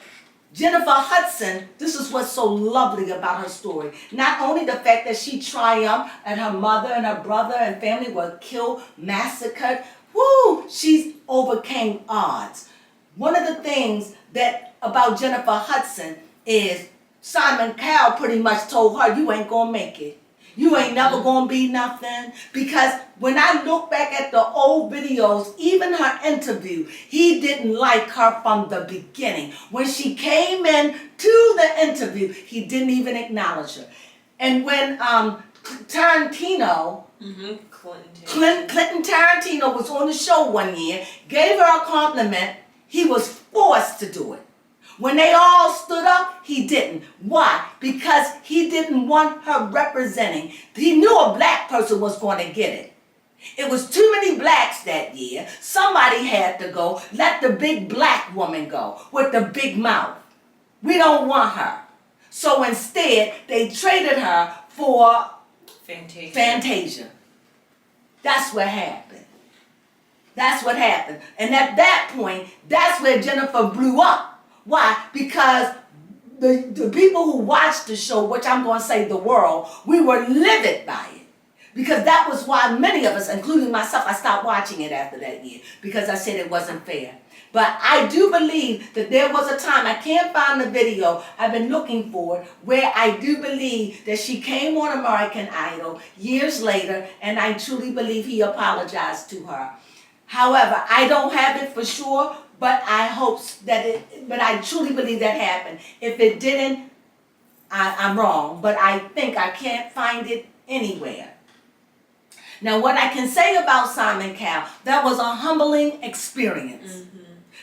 Speaker 1: Jennifer Hudson, this is what's so lovely about her story. Not only the fact that she triumphed and her mother and her brother and family were killed, massacred. Woo! She's overcame odds. One of the things that about Jennifer Hudson is Simon Cowell pretty much told her, you ain't gonna make it. You ain't never gonna be nothing. Because when I look back at the old videos, even her interview, he didn't like her from the beginning. When she came in to the interview, he didn't even acknowledge her. And when Tarantino, Clinton Tarantino was on the show one year, gave her a compliment, he was forced to do it. When they all stood up, he didn't. Why? Because he didn't want her representing. He knew a black person was going to get it. It was too many blacks that year. Somebody had to go. Let the big black woman go with the big mouth. We don't want her. So instead, they traded her for Fantasia. That's what happened. That's what happened. And at that point, that's where Jennifer blew up. Why? Because the people who watched the show, which I'm going to say the world, we were livid by it. Because that was why many of us, including myself, I stopped watching it after that year. Because I said it wasn't fair. But I do believe that there was a time, I can't find the video, I've been looking for it, where I do believe that she came on American Idol years later, and I truly believe he apologized to her. However, I don't have it for sure, but I hope that but I truly believe that happened. If it didn't, I'm wrong, but I think I can't find it anywhere. Now, what I can say about Simon Cowell, that was a humbling experience.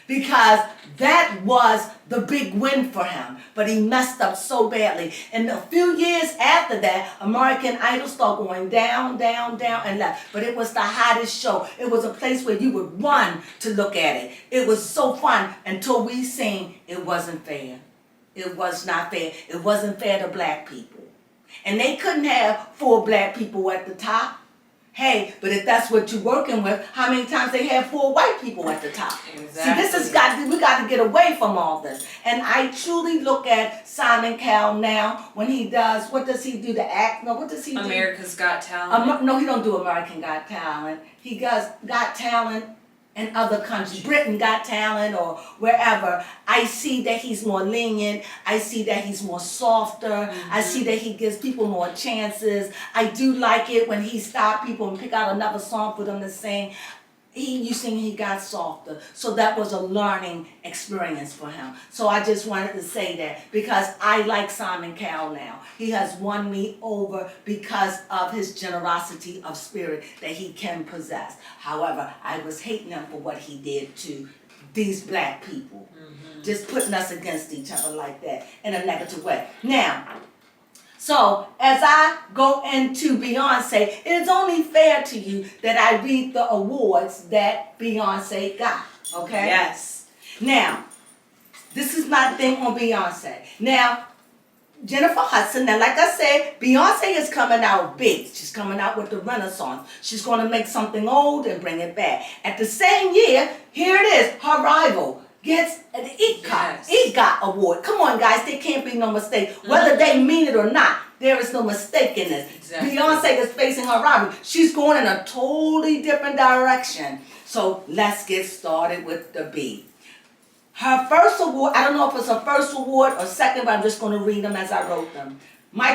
Speaker 1: Because that was the big win for him. But he messed up so badly. And a few years after that, American Idol started going down, down, down, and left. But it was the hottest show. It was a place where you would run to look at it. It was so fun until we seen it wasn't fair. It was not fair. It wasn't fair to black people. And they couldn't have 4 black people at the top. Hey, but if that's what you're working with, how many times they have 4 white people at the top?
Speaker 2: Exactly.
Speaker 1: See, we got to get away from all this. And I truly look at Simon Cowell now when he does, what does he do to act? No, what does he do?
Speaker 2: America's Got Talent.
Speaker 1: No, he don't do American Got Talent. He does Got Talent in other countries. Britain Got Talent or wherever. I see that he's more lenient. I see that he's more softer. I see that he gives people more chances. I do like it when he stops people and pick out another song for them to sing. You sing, he got softer. So that was a learning experience for him. So I just wanted to say that because I like Simon Cowell now. He has won me over because of his generosity of spirit that he can possess. However, I was hating him for what he did to these black people. Just putting us against each other like that in a negative way. Now, so, as I go into Beyonce, it is only fair to you that I read the awards that Beyonce got, okay?
Speaker 2: Yes.
Speaker 1: Now, this is my thing on Beyonce. Now, Jennifer Hudson, now like I said, Beyonce is coming out big. She's coming out with the Renaissance. She's going to make something old and bring it back. At the same year, here it is, her rival gets an Egot Award. Come on, guys, there can't be no mistake. Whether they mean it or not, there is no mistake in this.
Speaker 2: Exactly.
Speaker 1: Beyonce is facing her rival. She's going in a totally different direction. So let's get started with the B. Her first award, I don't know if it's her first award or second, but I'm just going to read them as I wrote them.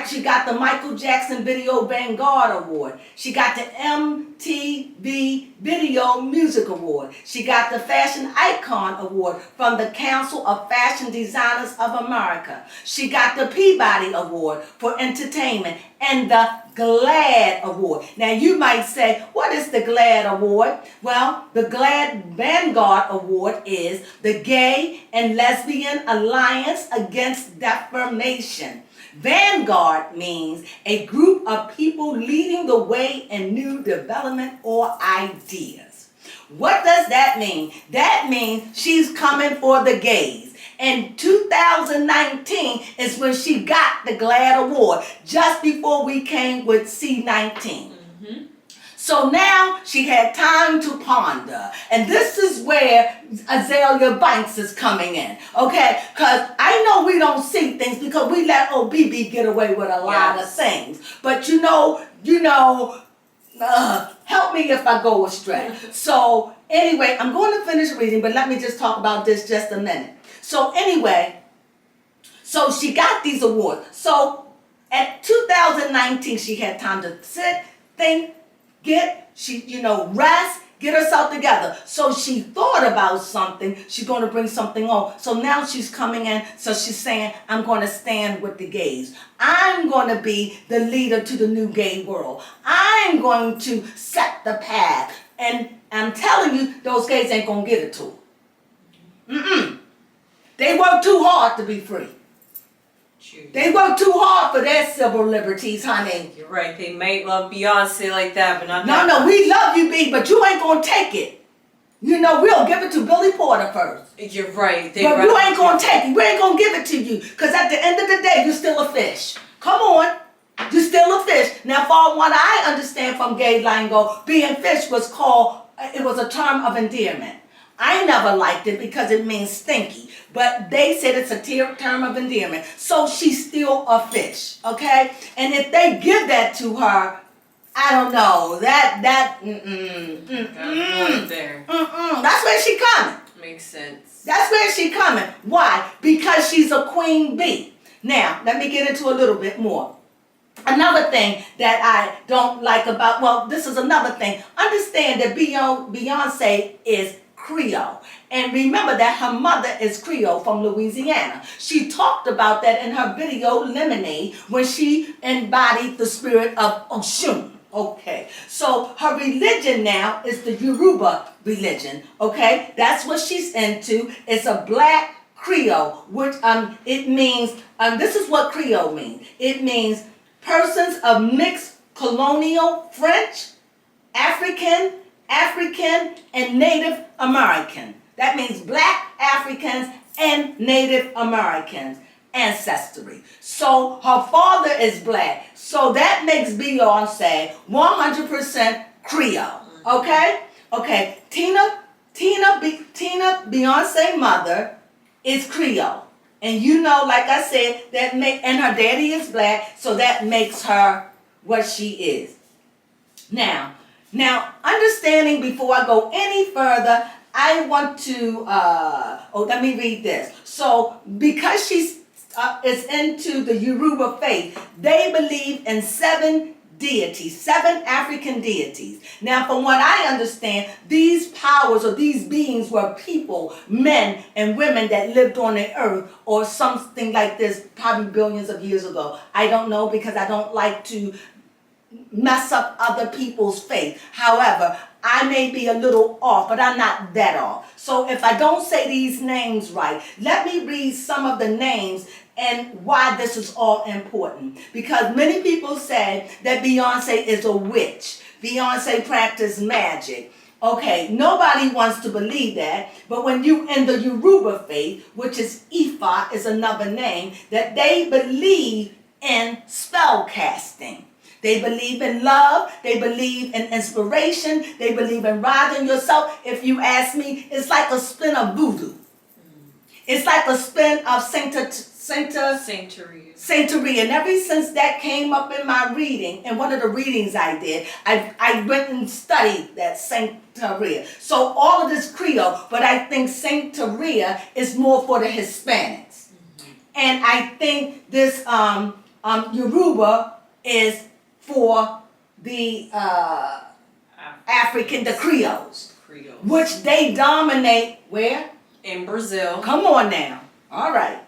Speaker 1: She got the Michael Jackson Video Vanguard Award. She got the MTV Video Music Award. She got the Fashion Icon Award from the Council of Fashion Designers of America. She got the Peabody Award for Entertainment and the GLAAD Award. Now you might say, what is the GLAAD Award? Well, the GLAAD Vanguard Award is the Gay and Lesbian Alliance Against Defamation. Vanguard means a group of people leading the way in new development or ideas. What does that mean? That means she's coming for the gays. And 2019 is when she got the GLAAD Award, just before we came with C19. So now she had time to ponder. And this is where Azalea Banks is coming in, okay? Because I know we don't see things because we let OBB get away with a lot of things. But help me if I go astray. So anyway, I'm going to finish reading, but let me just talk about this just a minute. So anyway, so she got these awards. So at 2019, she had time to sit, think, rest, get herself together. So she thought about something. She's going to bring something on. So now she's coming in. So she's saying, I'm going to stand with the gays. I'm going to be the leader to the new gay world. I'm going to set the path. And I'm telling you, those gays ain't going to get it to her. They work too hard to be free. They work too hard for their civil liberties, honey.
Speaker 2: You're right. They might love Beyonce like that, but not
Speaker 1: No, we love you, B, but you ain't gonna take it. We'll give it to Billy Porter first.
Speaker 2: You're right.
Speaker 1: But you ain't gonna take it. We ain't gonna give it to you. Because at the end of the day, you're still a fish. Come on. You're still a fish. Now, for what I understand from gay lingo, being fish was a term of endearment. I never liked it because it means stinky. But they said it's a term of endearment. So she's still a fish, okay? And if they give that to her, I don't know. That's where she coming.
Speaker 2: Makes sense.
Speaker 1: That's where she coming. Why? Because she's a queen bee. Now, let me get into a little bit more. Another thing that I don't like this is another thing. Understand that Beyonce is Creole. And remember that her mother is Creole from Louisiana. She talked about that in her video Lemonade when she embodied the spirit of Oshun. Okay, so her religion now is the Yoruba religion. Okay, that's what she's into. It's a black Creole, which it means this is what Creole means. It means persons of mixed colonial French, African, and Native American. That means black Africans and Native Americans. ancestry. So her father is black. So that makes Beyonce 100% Creole. Okay? Okay. Tina, Beyonce mother is Creole. And you know, like I said, and her daddy is black, so that makes her what she is. Now, understanding before I go any further, I want to, let me read this. So, because she's is into the Yoruba faith, they believe in 7 deities, 7 African deities. Now, from what I understand, these powers or these beings were people, men and women that lived on the earth or something like this, probably billions of years ago. I don't know because I don't like to mess up other people's faith. However, I may be a little off, but I'm not that off. So if I don't say these names right, let me read some of the names and why this is all important. Because many people say that Beyonce is a witch. Beyonce practiced magic. Okay, nobody wants to believe that, but when you in the Yoruba faith, which is Ifa is another name, that they believe in spell casting. They believe in love. They believe in inspiration. They believe in riding yourself. If you ask me, it's like a spin of voodoo. It's like a spin of Sanctuary. And ever since that came up in my reading, in one of the readings I did, I went and studied that Sanctuary. So all of this Creole, but I think Sanctuary is more for the Hispanics. And I think this Yoruba is for the African, the Creoles, which they dominate where?
Speaker 2: In Brazil.
Speaker 1: Come on now. All right.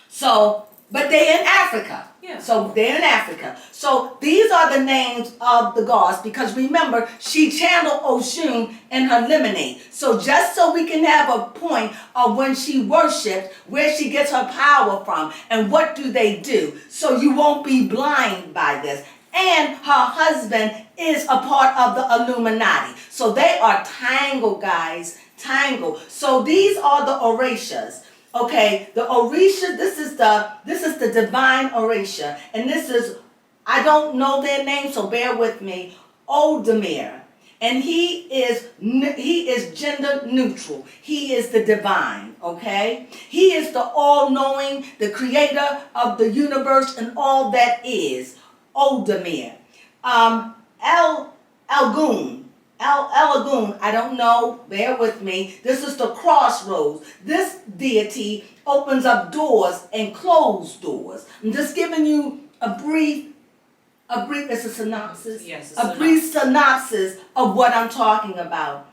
Speaker 1: So, but they're in Africa.
Speaker 2: Yeah.
Speaker 1: So they're in Africa. So these are the names of the gods because remember, she channeled Oshun in her lemonade. So just so we can have a point of when she worshipped, where she gets her power from, and what do they do. So you won't be blind by this. And her husband is a part of the Illuminati. So they are tangled, guys. Tangled. So these are the Orishas. Okay, the Orisha, this is the divine Orisha. And this is, I don't know their name, so bear with me, Oldemir. And he is gender neutral. He is the divine, okay? He is the all-knowing, the creator of the universe and all that is. Oldemir. Elagun, I don't know, bear with me. This is the crossroads. This deity opens up doors and closes doors. I'm just giving you a brief, it's a synopsis?
Speaker 2: Yes,
Speaker 1: a brief synopsis of what I'm talking about.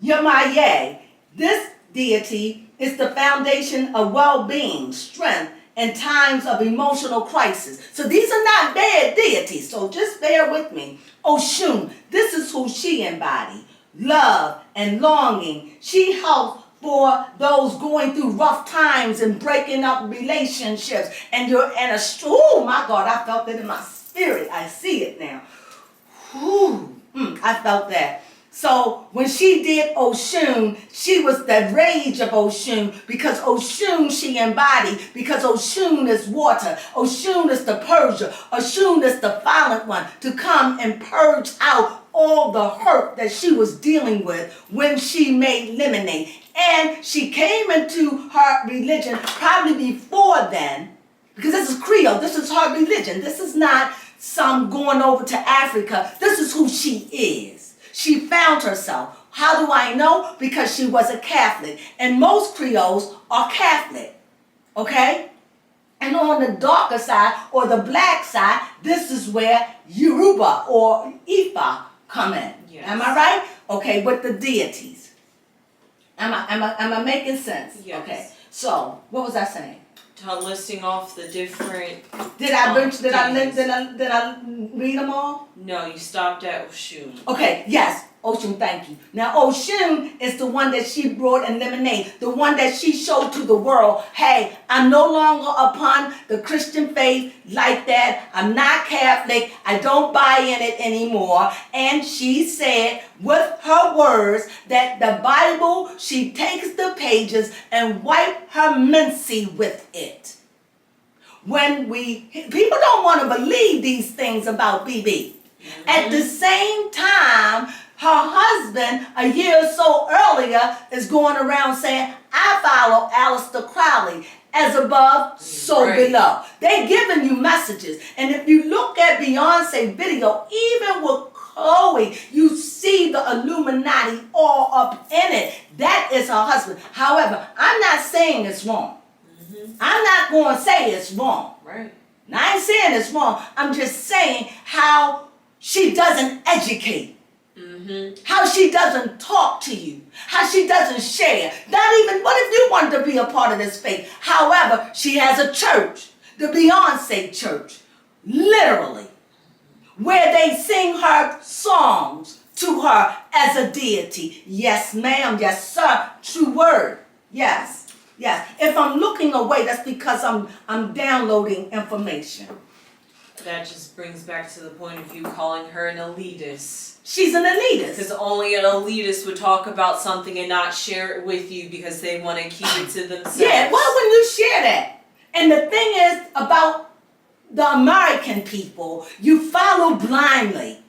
Speaker 1: Yamaye, this deity is the foundation of well-being, strength, in times of emotional crisis. So these are not bad deities, so just bear with me. Oshun, this is who she embodies. Love and longing. She helps for those going through rough times and breaking up relationships. Oh my God, I felt it in my spirit. I see it now. I felt that. So when she did Oshun, she was the rage of Oshun because Oshun she embodied, because Oshun is water, Oshun is the purger, Oshun is the violent one to come and purge out all the hurt that she was dealing with when she made lemonade. And she came into her religion probably before then, because this is Creole, this is her religion. This is not some going over to Africa. This is who she is. She found herself. How do I know? Because she was a Catholic. And most Creoles are Catholic. Okay? And on the darker side, or the black side, this is where Yoruba or Ifa come in.
Speaker 2: Yes.
Speaker 1: Am I right? Okay, with the deities. Am I making sense?
Speaker 2: Yes. Okay.
Speaker 1: So, what was I saying?
Speaker 2: Listing off the different.
Speaker 1: Did I read them all?
Speaker 2: No, you stopped at Oshun.
Speaker 1: Okay, yes. Oshun, thank you. Now, Oshun is the one that she brought in lemonade, the one that she showed to the world, hey, I'm no longer upon the Christian faith like that. I'm not Catholic. I don't buy in it anymore. And she said with her words that the Bible, she takes the pages and wipe her mincy with it. People don't want to believe these things about BB. Mm-hmm. At the same time, her husband, a year or so earlier, is going around saying, I follow Aleister Crowley, as above, so below. They're giving you messages. And if you look at Beyonce's video, even with Chloe, you see the Illuminati all up in it. That is her husband. However, I'm not saying it's wrong. Mm-hmm. I'm not going to say it's wrong.
Speaker 2: Right.
Speaker 1: Now, I ain't saying it's wrong. I'm just saying how she doesn't educate. Mm-hmm. How she doesn't talk to you. How she doesn't share. Not even, what if you wanted to be a part of this faith? However, she has a church, the Beyonce church, literally, where they sing her songs to her as a deity. Yes, ma'am. Yes, sir. True word. Yes. Yes. If I'm looking away, that's because I'm downloading information.
Speaker 2: That just brings back to the point of you calling her an elitist.
Speaker 1: She's an elitist.
Speaker 2: Because only an elitist would talk about something and not share it with you because they want to keep it to themselves.
Speaker 1: Yeah, why wouldn't you share that? And the thing is about the American people, you follow blindly.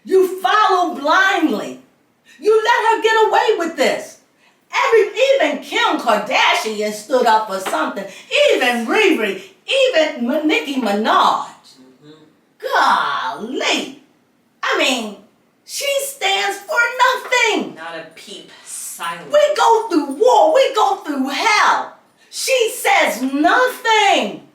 Speaker 1: You follow blindly. You let her get away with this. Even Kim Kardashian stood up for something. Even Riri. Even Nicki Minaj. Mm-hmm. Golly. I mean, she stands for nothing.
Speaker 2: Not a peep. Silent.
Speaker 1: We go through war. We go through hell. She says nothing.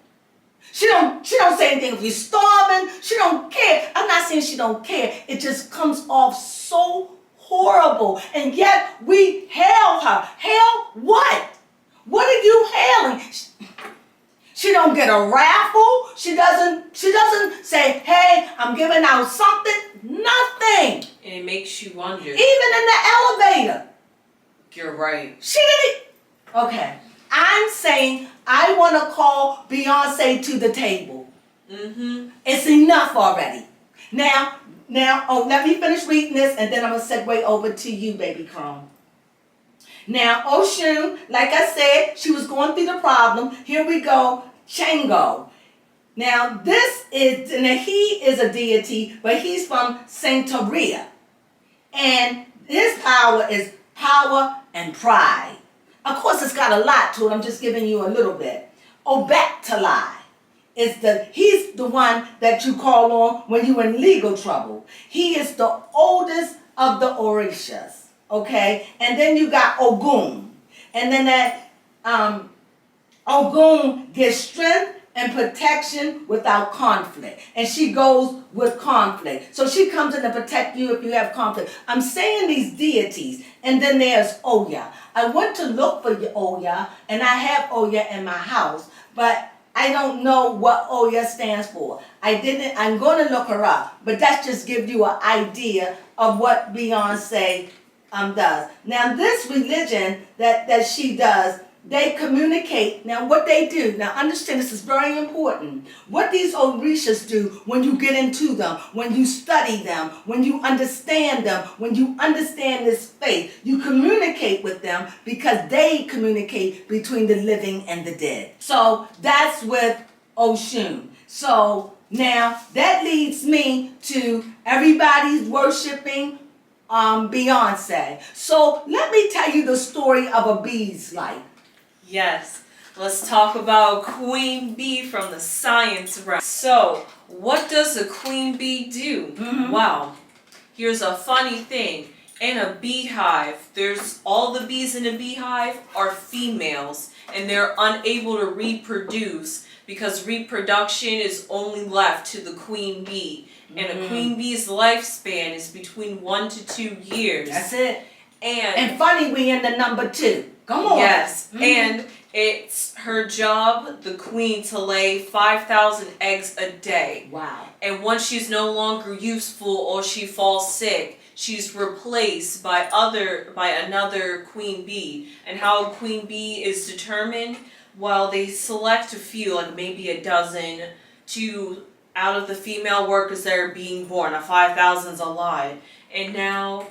Speaker 1: She don't say anything if you're starving. She don't care. I'm not saying she don't care. It just comes off so horrible. And yet we hail her. Hail what? What are you hailing? She don't get a raffle. She doesn't say, hey, I'm giving out something. Nothing.
Speaker 2: And it makes you wonder.
Speaker 1: Even in the elevator.
Speaker 2: You're right.
Speaker 1: She didn't. Okay. I'm saying I want to call Beyonce to the table. Mm-hmm. It's enough already. Now, let me finish reading this and then I'm going to segue over to you, baby Crone. Now, Oshun, like I said, she was going through the problem. Here we go. Chango. Now, he is a deity, but he's from Santeria. And his power is power and pride. Of course, it's got a lot to it. I'm just giving you a little bit. Obatali. He's the one that you call on when you're in legal trouble. He is the oldest of the Orishas. Okay? And then you got Ogun. And then that Ogun gives strength and protection without conflict. And she goes with conflict. So she comes in to protect you if you have conflict. I'm saying these deities. And then there's Oya. I went to look for Oya, and I have Oya in my house, but I don't know what Oya stands for. I'm going to look her up, but that just gives you an idea of what Beyonce does. Now, this religion that she does, they communicate. Now, what they do, now understand this is very important. What these Orishas do when you get into them, when you study them, when you understand them, when you understand this faith, you communicate with them because they communicate between the living and the dead. So that's with Oshun. So now that leads me to everybody's worshiping Beyonce. So let me tell you the story of a bee's life.
Speaker 2: Yes, let's talk about queen bee from the science realm. So, what does a queen bee do? Mm-hmm. Wow, here's a funny thing. In a beehive, all the bees in a beehive are females, and they're unable to reproduce because reproduction is only left to the queen bee. And a queen bee's lifespan is between 1 to 2 years.
Speaker 1: That's it.
Speaker 2: And
Speaker 1: funny, we in the number 2. Come on.
Speaker 2: Yes,
Speaker 1: Mhm.
Speaker 2: and it's her job, the queen, to lay 5,000 eggs a day.
Speaker 1: Wow.
Speaker 2: And once she's no longer useful or she falls sick, she's replaced by another queen bee. And how a queen bee is determined, well, they select a few, like maybe a dozen, out of the female workers that are being born. Now 5,000's a lot. And now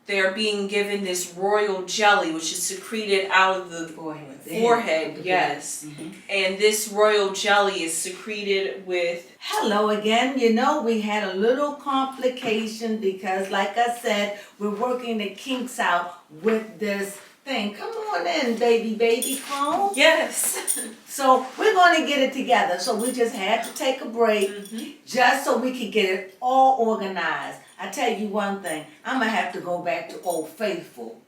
Speaker 2: they are being given this royal jelly, which is secreted out of the forehead, yes.
Speaker 1: Mm-hmm.
Speaker 2: And this royal jelly is secreted with...
Speaker 1: Hello again. You know, we had a little complication because, like I said, we're working the kinks out with this thing. Come on in, baby Crone.
Speaker 2: Yes.
Speaker 1: So we're going to get it together. So we just had to take a break just so we could get it all organized. I tell you one thing, I'm going to have to go back to Old Faithful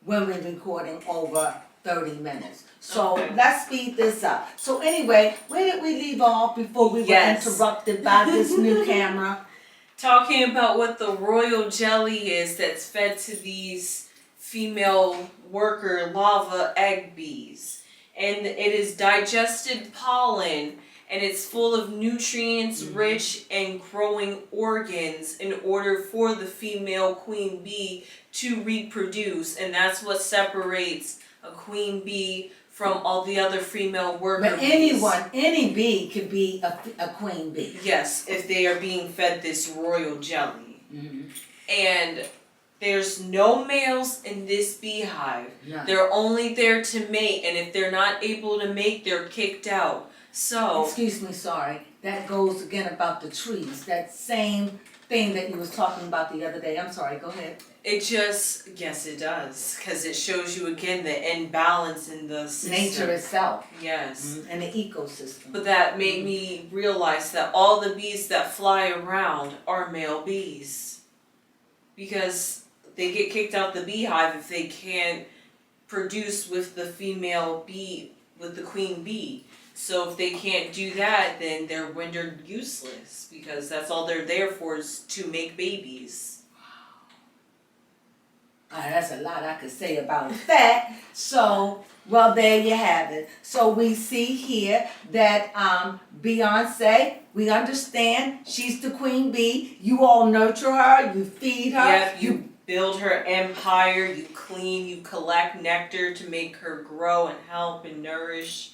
Speaker 1: when we're recording over 30 minutes. So let's speed this up. So anyway, where did we leave off before we were interrupted by this new camera?
Speaker 2: Talking about what the royal jelly is that's fed to these female worker larva egg bees. And it is digested pollen, and it's full of nutrients rich and growing organs in order for the female queen bee to reproduce. And that's what separates a queen bee from all the other female worker
Speaker 1: But
Speaker 2: bees.
Speaker 1: any bee could be a queen bee.
Speaker 2: Yes, if they are being fed this royal jelly. And there's no males in this beehive.
Speaker 1: No.
Speaker 2: They're only there to mate, and if they're not able to mate, they're kicked out. So,
Speaker 1: excuse me, sorry. That goes again about the trees. That same thing that you was talking about the other day. I'm sorry, go ahead.
Speaker 2: it just, yes it does, because it shows you again the imbalance in the system.
Speaker 1: Nature itself.
Speaker 2: Yes.
Speaker 1: And the ecosystem.
Speaker 2: But that made me realize that all the bees that fly around are male bees. Because they get kicked out the beehive if they can't produce with the female bee, with the queen bee. So if they can't do that, then they're rendered useless, because that's all they're there for, is to make babies.
Speaker 1: That's a lot I could say about that. So, well, there you have it. So we see here that Beyonce, we understand she's the queen bee. You all nurture her, you feed her.
Speaker 2: Yep, you build her empire, you clean, you collect nectar to make her grow and help and nourish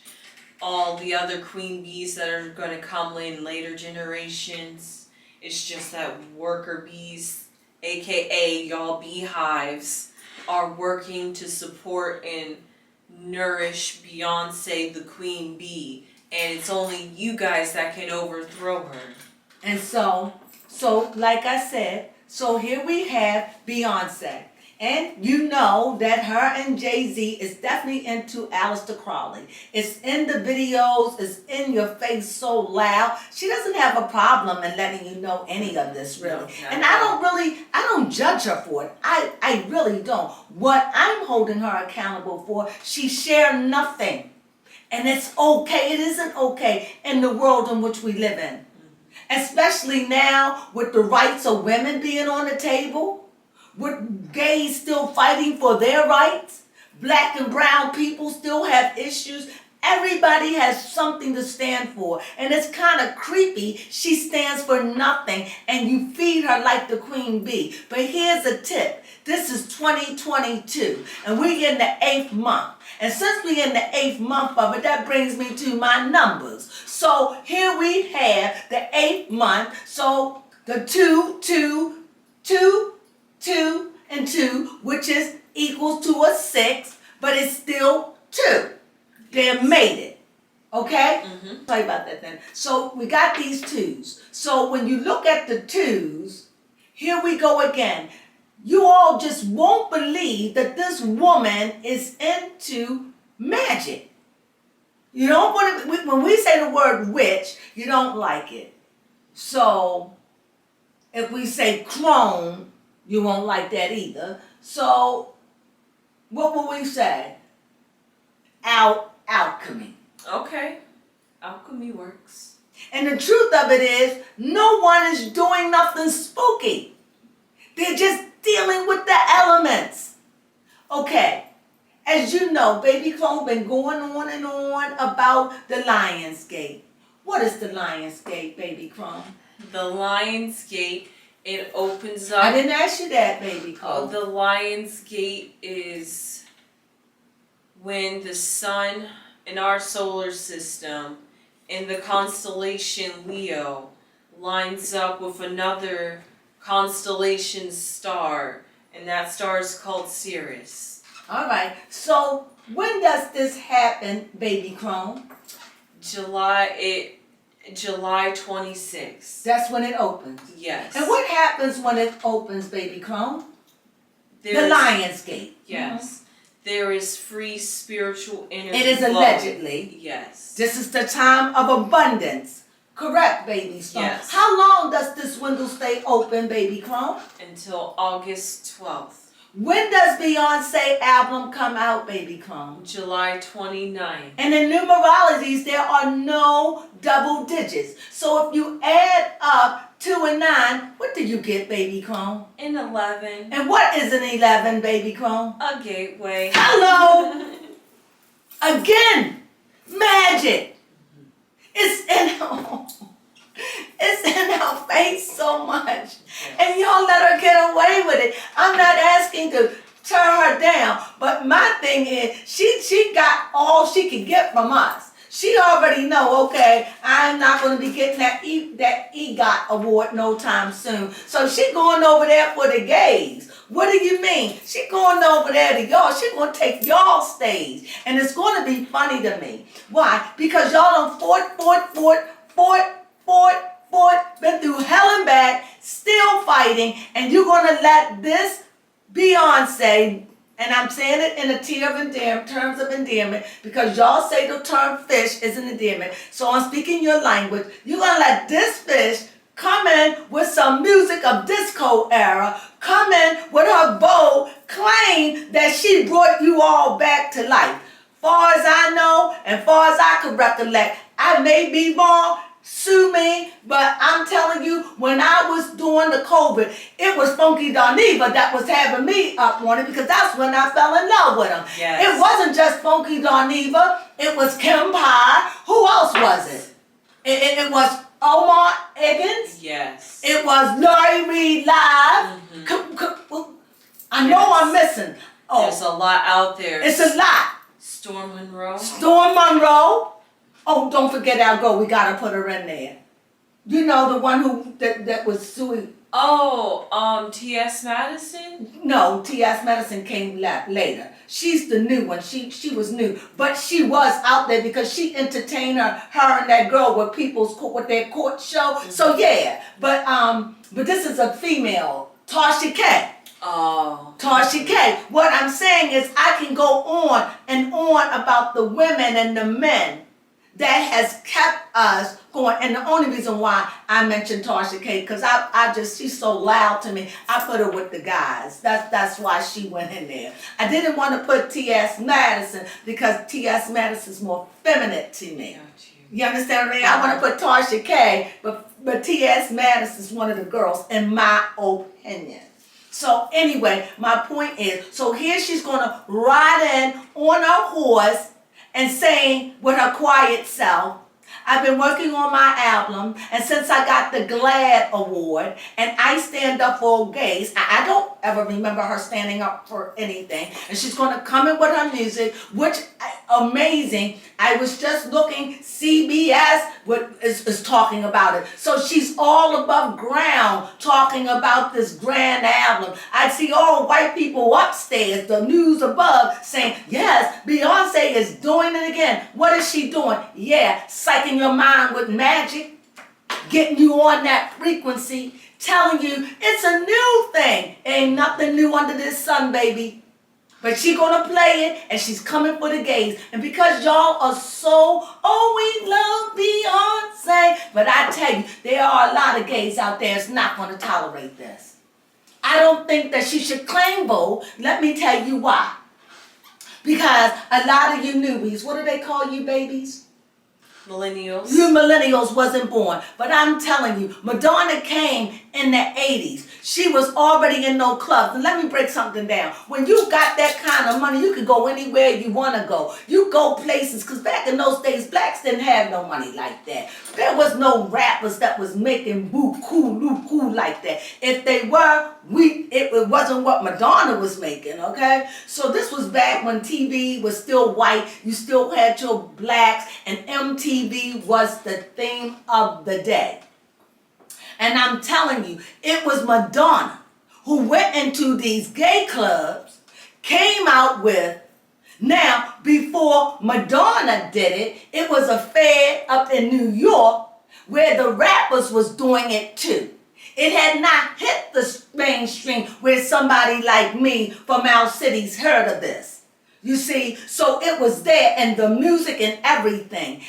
Speaker 2: all the other queen bees that are going to come in later generations. It's just that worker bees, aka y'all beehives, are working to support and nourish Beyonce, the queen bee. And it's only you guys that can overthrow her.
Speaker 1: And so like I said, so here we have Beyonce. And you know that her and Jay-Z is definitely into Aleister Crowley. It's in the videos, it's in your face so loud. She doesn't have a problem in letting you know any of this, really. And I don't judge her for it. I really don't. What I'm holding her accountable for, she shared nothing. And it's okay, it isn't okay in the world in which we live in. Especially now with the rights of women being on the table. With gays still fighting for their rights, black and brown people still have issues. Everybody has something to stand for. And it's kind of creepy. She stands for nothing and you feed her like the queen bee. But here's a tip. This is 2022 and we're in the 8th month. And since we're in the 8th month of it, that brings me to my numbers. So here we have the 8th month. So the 2, and 2, which is equals to a 6, but it's still 2. They made it. Okay? Sorry about that then. So we got these 2s. So when you look at the 2s, here we go again. You all just won't believe that this woman is into magic. You don't want to, when we say the word witch, you don't like it. So if we say crone, you won't like that either. So, what will we say? Alchemy.
Speaker 2: Okay. Alchemy works.
Speaker 1: And the truth of it is, no one is doing nothing spooky. They're just dealing with the elements. Okay. as you know, Baby Crone been going on and on about the Lion's Gate. What is the Lion's Gate, Baby Crone?
Speaker 2: The Lion's Gate, it opens up.
Speaker 1: I didn't ask you that, Baby Crone.
Speaker 2: The Lion's Gate is when the sun in our solar system in the constellation Leo lines up with another constellation star, and that star is called Ceroll.
Speaker 1: All right. So when does this happen, Baby Crone?
Speaker 2: July 26th.
Speaker 1: That's when it opens.
Speaker 2: Yes.
Speaker 1: And what happens when it opens, Baby Crone? The Lion's Gate.
Speaker 2: Yes. There is free spiritual energy.
Speaker 1: It is allegedly.
Speaker 2: Yes.
Speaker 1: This is the time of abundance. Correct, Baby Crone.
Speaker 2: Yes.
Speaker 1: How long does this window stay open, Baby Crone?
Speaker 2: Until August 12th.
Speaker 1: When does Beyonce album come out, Baby Crone?
Speaker 2: July 29th.
Speaker 1: And in numerologies, there are no double digits. So if you add up 2 and 9, what do you get, Baby Crone?
Speaker 2: An 11.
Speaker 1: And what is an 11, Baby Crone?
Speaker 2: A gateway.
Speaker 1: Hello! Again, magic. It's in her face so much.
Speaker 2: Yes.
Speaker 1: And y'all let her get away with it. I'm not asking to turn her down, but my thing is, she got all she can get from us. She already know, okay, I'm not going to be getting that Egot Award no time soon. So she going over there for the gays. What do you mean? She going over there to y'all. She going to take y'all stage. And it's going to be funny to me. Why? Because y'all done fought, been through hell and back, still fighting, and you're going to let this Beyonce, and I'm saying it in a terms of endearment, because y'all say the term fish is an endearment, so I'm speaking your language. You're going to let this fish come in with some music of disco era, come in with her bow, claim that she brought you all back to life. Far as I know, and far as I can recollect, I may be wrong, sue me, but I'm telling you, when I was doing the COVID, it was Funky Darneva that was having me up on it, because that's when I fell in love with him.
Speaker 2: Yes.
Speaker 1: It wasn't just Funky Darneva, it was Kim Pye. Who else was it? It was Omar Eggins.
Speaker 2: Yes.
Speaker 1: It was Laurie Reed Live. I know I'm missing. Oh,
Speaker 2: There's a lot out there.
Speaker 1: it's a lot.
Speaker 2: Storm Monroe.
Speaker 1: Storm Monroe. Oh, don't forget Al Go. We gotta put her in there. You know, the one who that was suing.
Speaker 2: Oh, T.S. Madison?
Speaker 1: No, T.S. Madison came later. She's the new one. She was new, but she was out there because she entertained her and that girl with their court show. Mm-hmm. So yeah, but this is a female, Tasha K.
Speaker 2: Oh.
Speaker 1: Tasha K. What I'm saying is I can go on and on about the women and the men that has kept us going. And the only reason why I mentioned Tasha K, because she's so loud to me. I put her with the guys. That's why she went in there. I didn't want to put T.S. Madison because T.S. Madison's more feminine to me. You understand what I mean? I want to put Tasha K, but T.S. Madison's one of the girls, in my opinion. So anyway, my point is, so here she's going to ride in on her horse and saying with her quiet self, I've been working on my album, and since I got the GLAAD Award, and I stand up for gays, I don't ever remember her standing up for anything, and she's going to come in with her music, which, amazing. I was just looking, CBS is talking about it. So she's all above ground talking about this grand album. I see all white people upstairs, the news above, saying, yes, Beyonce is doing it again. What is she doing? Yeah, psyching your mind with magic, getting you on that frequency, telling you it's a new thing. Ain't nothing new under this sun, baby. But she gonna play it, and she's coming for the gays. And because y'all are so, we love Beyonce. But I tell you, there are a lot of gays out there that's not gonna tolerate this. I don't think that she should claim vote. Let me tell you why. Because a lot of you newbies, what do they call you, babies?
Speaker 2: Millennials.
Speaker 1: You millennials wasn't born. But I'm telling you, Madonna came in the 80s. She was already in no clubs. And let me break something down. When you got that kind of money, you could go anywhere you want to go. You go places, because back in those days, blacks didn't have no money like that. There was no rappers that was making buku like that. If they were, it wasn't what Madonna was making, okay? So this was back when TV was still white. You still had your blacks, and MTV was the theme of the day. And I'm telling you, it was Madonna who went into these gay clubs, came out with, now, before Madonna did it, it was a fad up in New York where the rappers was doing it too. It had not hit the mainstream where somebody like me from our cities heard of this. You see, so it was there, and the music and everything.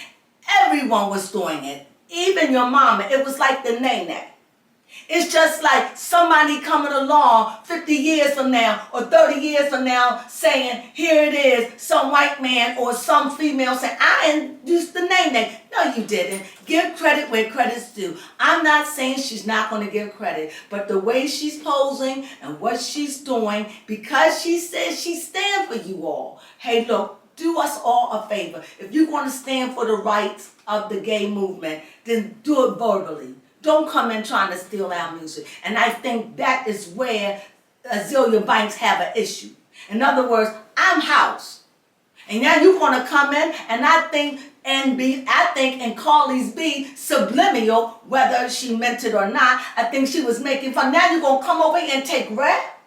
Speaker 1: Everyone was doing it. Even your mama. It was like the nene. It's just like somebody coming along 50 years from now or 30 years from now saying, here it is, some white man or some female saying, I introduced the nene. No, you didn't. Give credit where credit's due. I'm not saying she's not going to give credit, but the way she's posing and what she's doing, because she says she stands for you all. Hey, look, do us all a favor. If you want to stand for the rights of the gay movement, then do it verbally. Don't come in trying to steal our music. And I think that is where Azealia Banks have an issue. In other words, I'm house. And now you're going to come in, and I think and Carly's be subliminal, whether she meant it or not. I think she was making fun. Now you're going to come over here and take rap?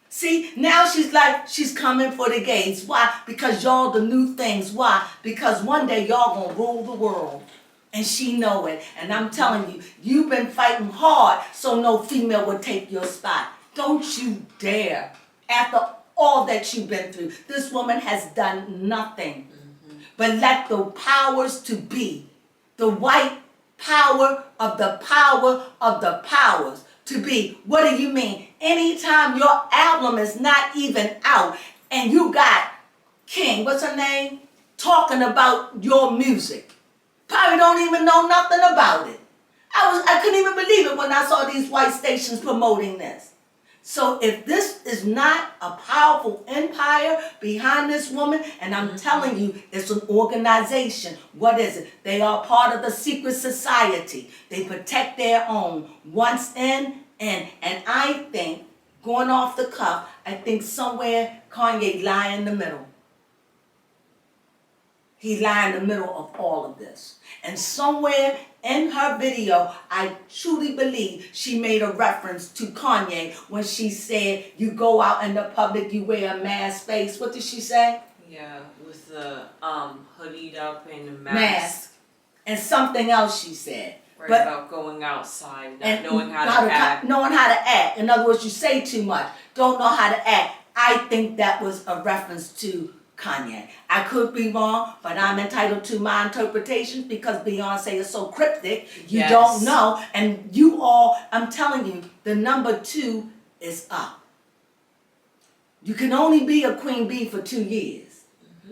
Speaker 1: See, now she's coming for the gays. Why? Because y'all the new things. Why? Because one day y'all going to rule the world. And she know it. And I'm telling you, you've been fighting hard so no female would take your spot. Don't you dare. After all that you've been through, this woman has done nothing but let the powers to be, the white power of the powers to be. What do you mean? Anytime your album is not even out and you got King, what's her name, talking about your music. Probably don't even know nothing about it. I couldn't even believe it when I saw these white stations promoting this. So if this is not a powerful empire behind this woman, and I'm telling you, it's an organization. What is it? They are part of the secret society. They protect their own. Once in. And I think, going off the cuff, I think somewhere Kanye lie in the middle. He lied in the middle of all of this. And somewhere in her video, I truly believe she made a reference to Kanye when she said, you go out in the public, you wear a mask face. What did she say?
Speaker 2: Yeah, with the hoodied up and a
Speaker 1: mask. And something else she said.
Speaker 2: Right, but, about going outside, not knowing how to act.
Speaker 1: Knowing how to act. In other words, you say too much. Don't know how to act. I think that was a reference to Kanye. I could be wrong, but I'm entitled to my interpretations because Beyonce is so cryptic. You don't know. And you all, I'm telling you, the number 2 is up. You can only be a queen bee for 2 years.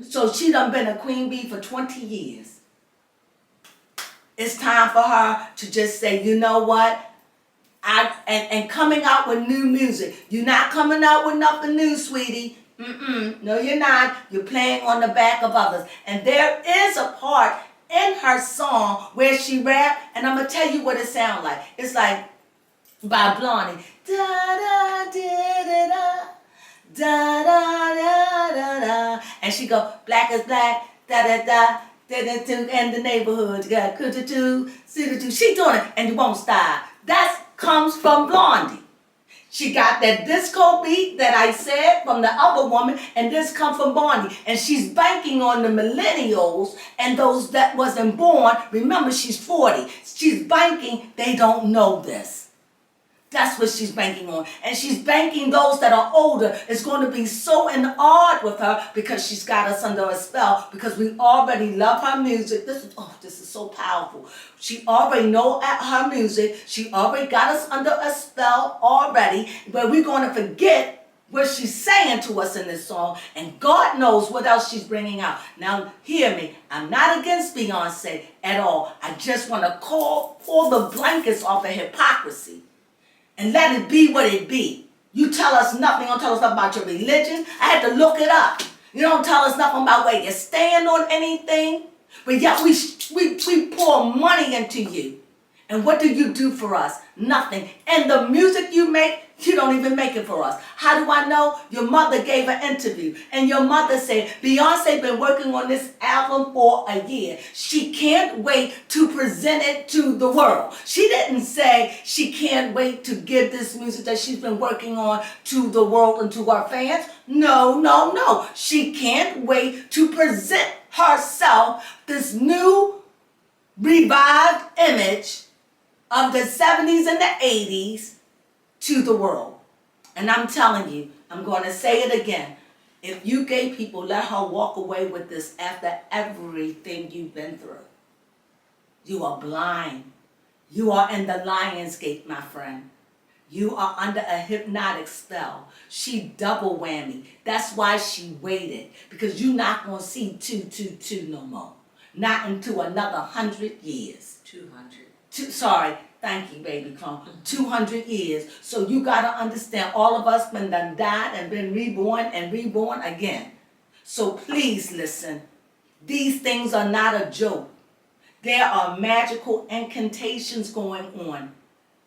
Speaker 1: So she done been a queen bee for 20 years. It's time for her to just say, you know what? And coming out with new music. You're not coming out with nothing new, sweetie. No, you're not. You're playing on the back of others. And there is a part in her song where she rap, and I'm going to tell you what it sounds like. It's like by Blondie. Da da da da da da da da da. And she go, black is black, da da da. And the neighborhood, you got kututu, situtu. She doing it, and you won't stop. That comes from Blondie. She got that disco beat that I said from the other woman, and this come from Blondie. And she's banking on the millennials and those that wasn't born. Remember, she's 40. She's banking, they don't know this. That's what she's banking on. And she's banking those that are older. It's going to be so in awe with her because she's got us under a spell because we already love her music. This is so powerful. She already know her music. She already got us under a spell already. But we're going to forget what she's saying to us in this song, and God knows what else she's bringing out. Now, hear me. I'm not against Beyonce at all. I just want to pull the blankets off of hypocrisy and let it be what it be. You tell us nothing. You don't tell us nothing about your religion. I had to look it up. You don't tell us nothing about where you stand on anything. But yet we pour money into you. And what do you do for us? Nothing. And the music you make, you don't even make it for us. How do I know? Your mother gave an interview. And your mother said, Beyonce been working on this album for a year. She can't wait to present it to the world. She didn't say she can't wait to give this music that she's been working on to the world and to her fans. No, no, no. She can't wait to present herself this new revived image of the 70s and the 80s to the world. And I'm telling you, I'm going to say it again. If you gay people let her walk away with this after everything you've been through, you are blind. You are in the lion's gate, my friend. You are under a hypnotic spell. She double whammy. That's why she waited. Because you're not going to see 222 no more. Not into another 100 years.
Speaker 2: 200.
Speaker 1: Sorry. Thank you, baby Crone. 200 years. So you got to understand, all of us been done died and been reborn and reborn again. So please listen. These things are not a joke. There are magical incantations going on.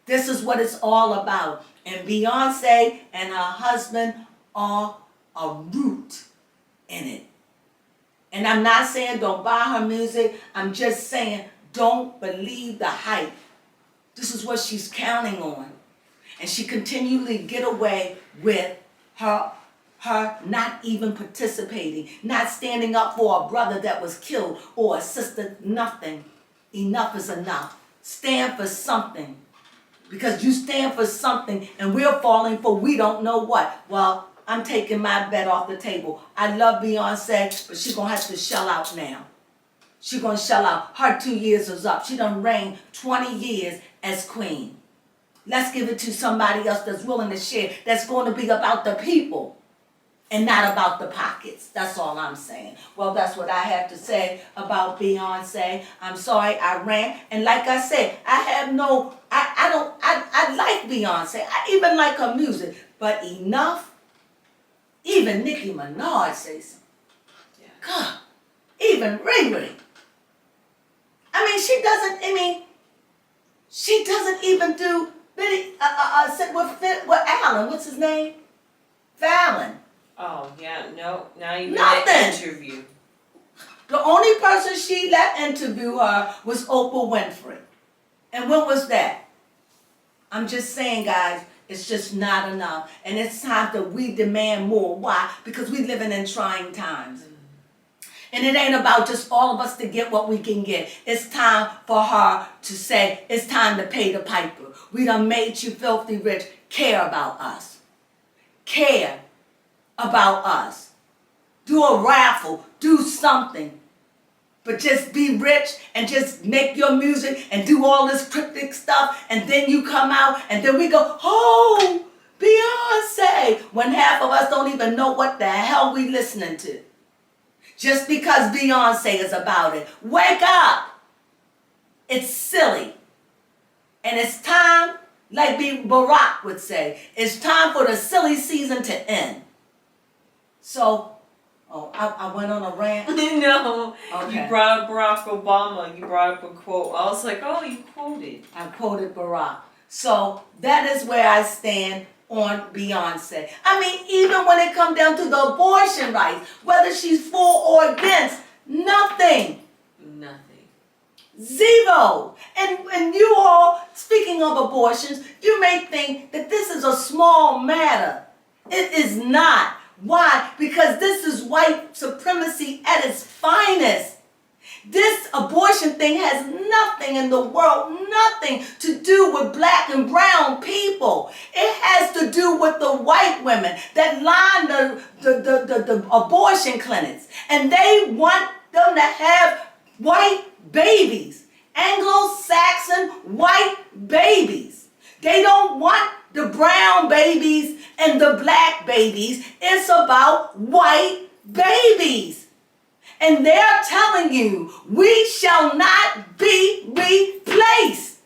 Speaker 1: This is what it's all about. And Beyonce and her husband are a root in it. And I'm not saying don't buy her music. I'm just saying don't believe the hype. This is what she's counting on. And she continually get away with her not even participating, not standing up for a brother that was killed or a sister, nothing. Enough is enough. Stand for something. Because you stand for something and we're falling for we don't know what. Well, I'm taking my bet off the table. I love Beyonce, but she's going to have to shell out now. She's going to shell out. Her 2 years is up. She done reigned 20 years as queen. Let's give it to somebody else that's willing to share, that's going to be about the people and not about the pockets. That's all I'm saying. Well, that's what I have to say about Beyonce. I'm sorry I ran. And like I said, I like Beyonce. I even like her music. But enough. Even Nicki Minaj says something.
Speaker 2: Yeah.
Speaker 1: God. Even Riri. She doesn't even do with Alan, what's his name? Fallon.
Speaker 2: Oh, yeah, no, now you
Speaker 1: Nothing.
Speaker 2: got an interview.
Speaker 1: The only person she let interview her was Oprah Winfrey. And when was that? I'm just saying, guys, it's just not enough. And it's time that we demand more. Why? Because we're living in trying times. And it ain't about just all of us to get what we can get. It's time for her to say, it's time to pay the piper. We done made you filthy rich. Care about us. Care about us. Do a raffle. Do something. But just be rich and just make your music and do all this cryptic stuff. And then you come out and then we go, oh, Beyonce. When half of us don't even know what the hell we listening to. Just because Beyonce is about it. Wake up. It's silly. And it's time, like Barack would say, it's time for the silly season to end. So, I went on a rant.
Speaker 2: No,
Speaker 1: Okay.
Speaker 2: You brought up Barack Obama. You brought up a quote. I was like, oh, you quoted.
Speaker 1: I quoted Barack. So, that is where I stand on Beyonce. Even when it comes down to the abortion rights, whether she's for or against, nothing.
Speaker 2: Nothing.
Speaker 1: Zero. And you all, speaking of abortions, you may think that this is a small matter. It is not. Why? Because this is white supremacy at its finest. This abortion thing has nothing in the world, nothing to do with black and brown people. It has to do with the white women that line the abortion clinics. And they want them to have white babies, Anglo-Saxon white babies. They don't want the brown babies and the black babies. It's about white babies. And they're telling you, we shall not be replaced.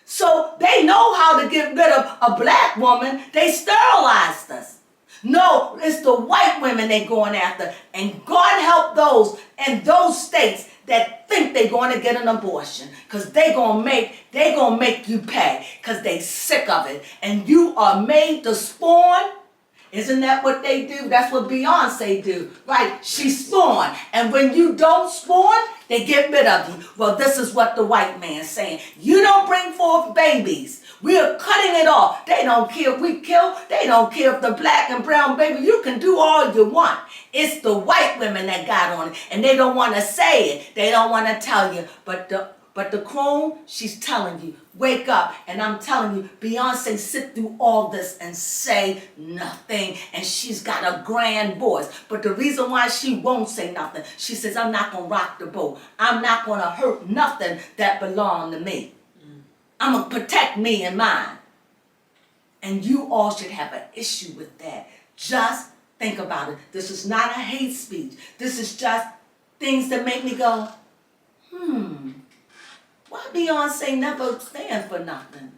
Speaker 1: So they know how to get rid of a black woman. They sterilized us. No, it's the white women they're going after. And God help those in those states that think they're going to get an abortion. Because they're going to make you pay. Because they sick of it. And you are made to spawn. Isn't that what they do? That's what Beyonce do, right? She spawn. And when you don't spawn, they get rid of you. Well, this is what the white man's saying. You don't bring forth babies. We are cutting it off. They don't care if we kill. They don't care if the black and brown baby. You can do all you want. It's the white women that got on it. And they don't want to say it. They don't want to tell you. But the crone, she's telling you, wake up. And I'm telling you, Beyonce sit through all this and say nothing. And she's got a grand voice. But the reason why she won't say nothing, she says, I'm not going to rock the boat. I'm not going to hurt nothing that belong to me. I'm going to protect me and mine. And you all should have an issue with that. Just think about it. This is not a hate speech. This is just things that make me go, why Beyonce never stand for nothing?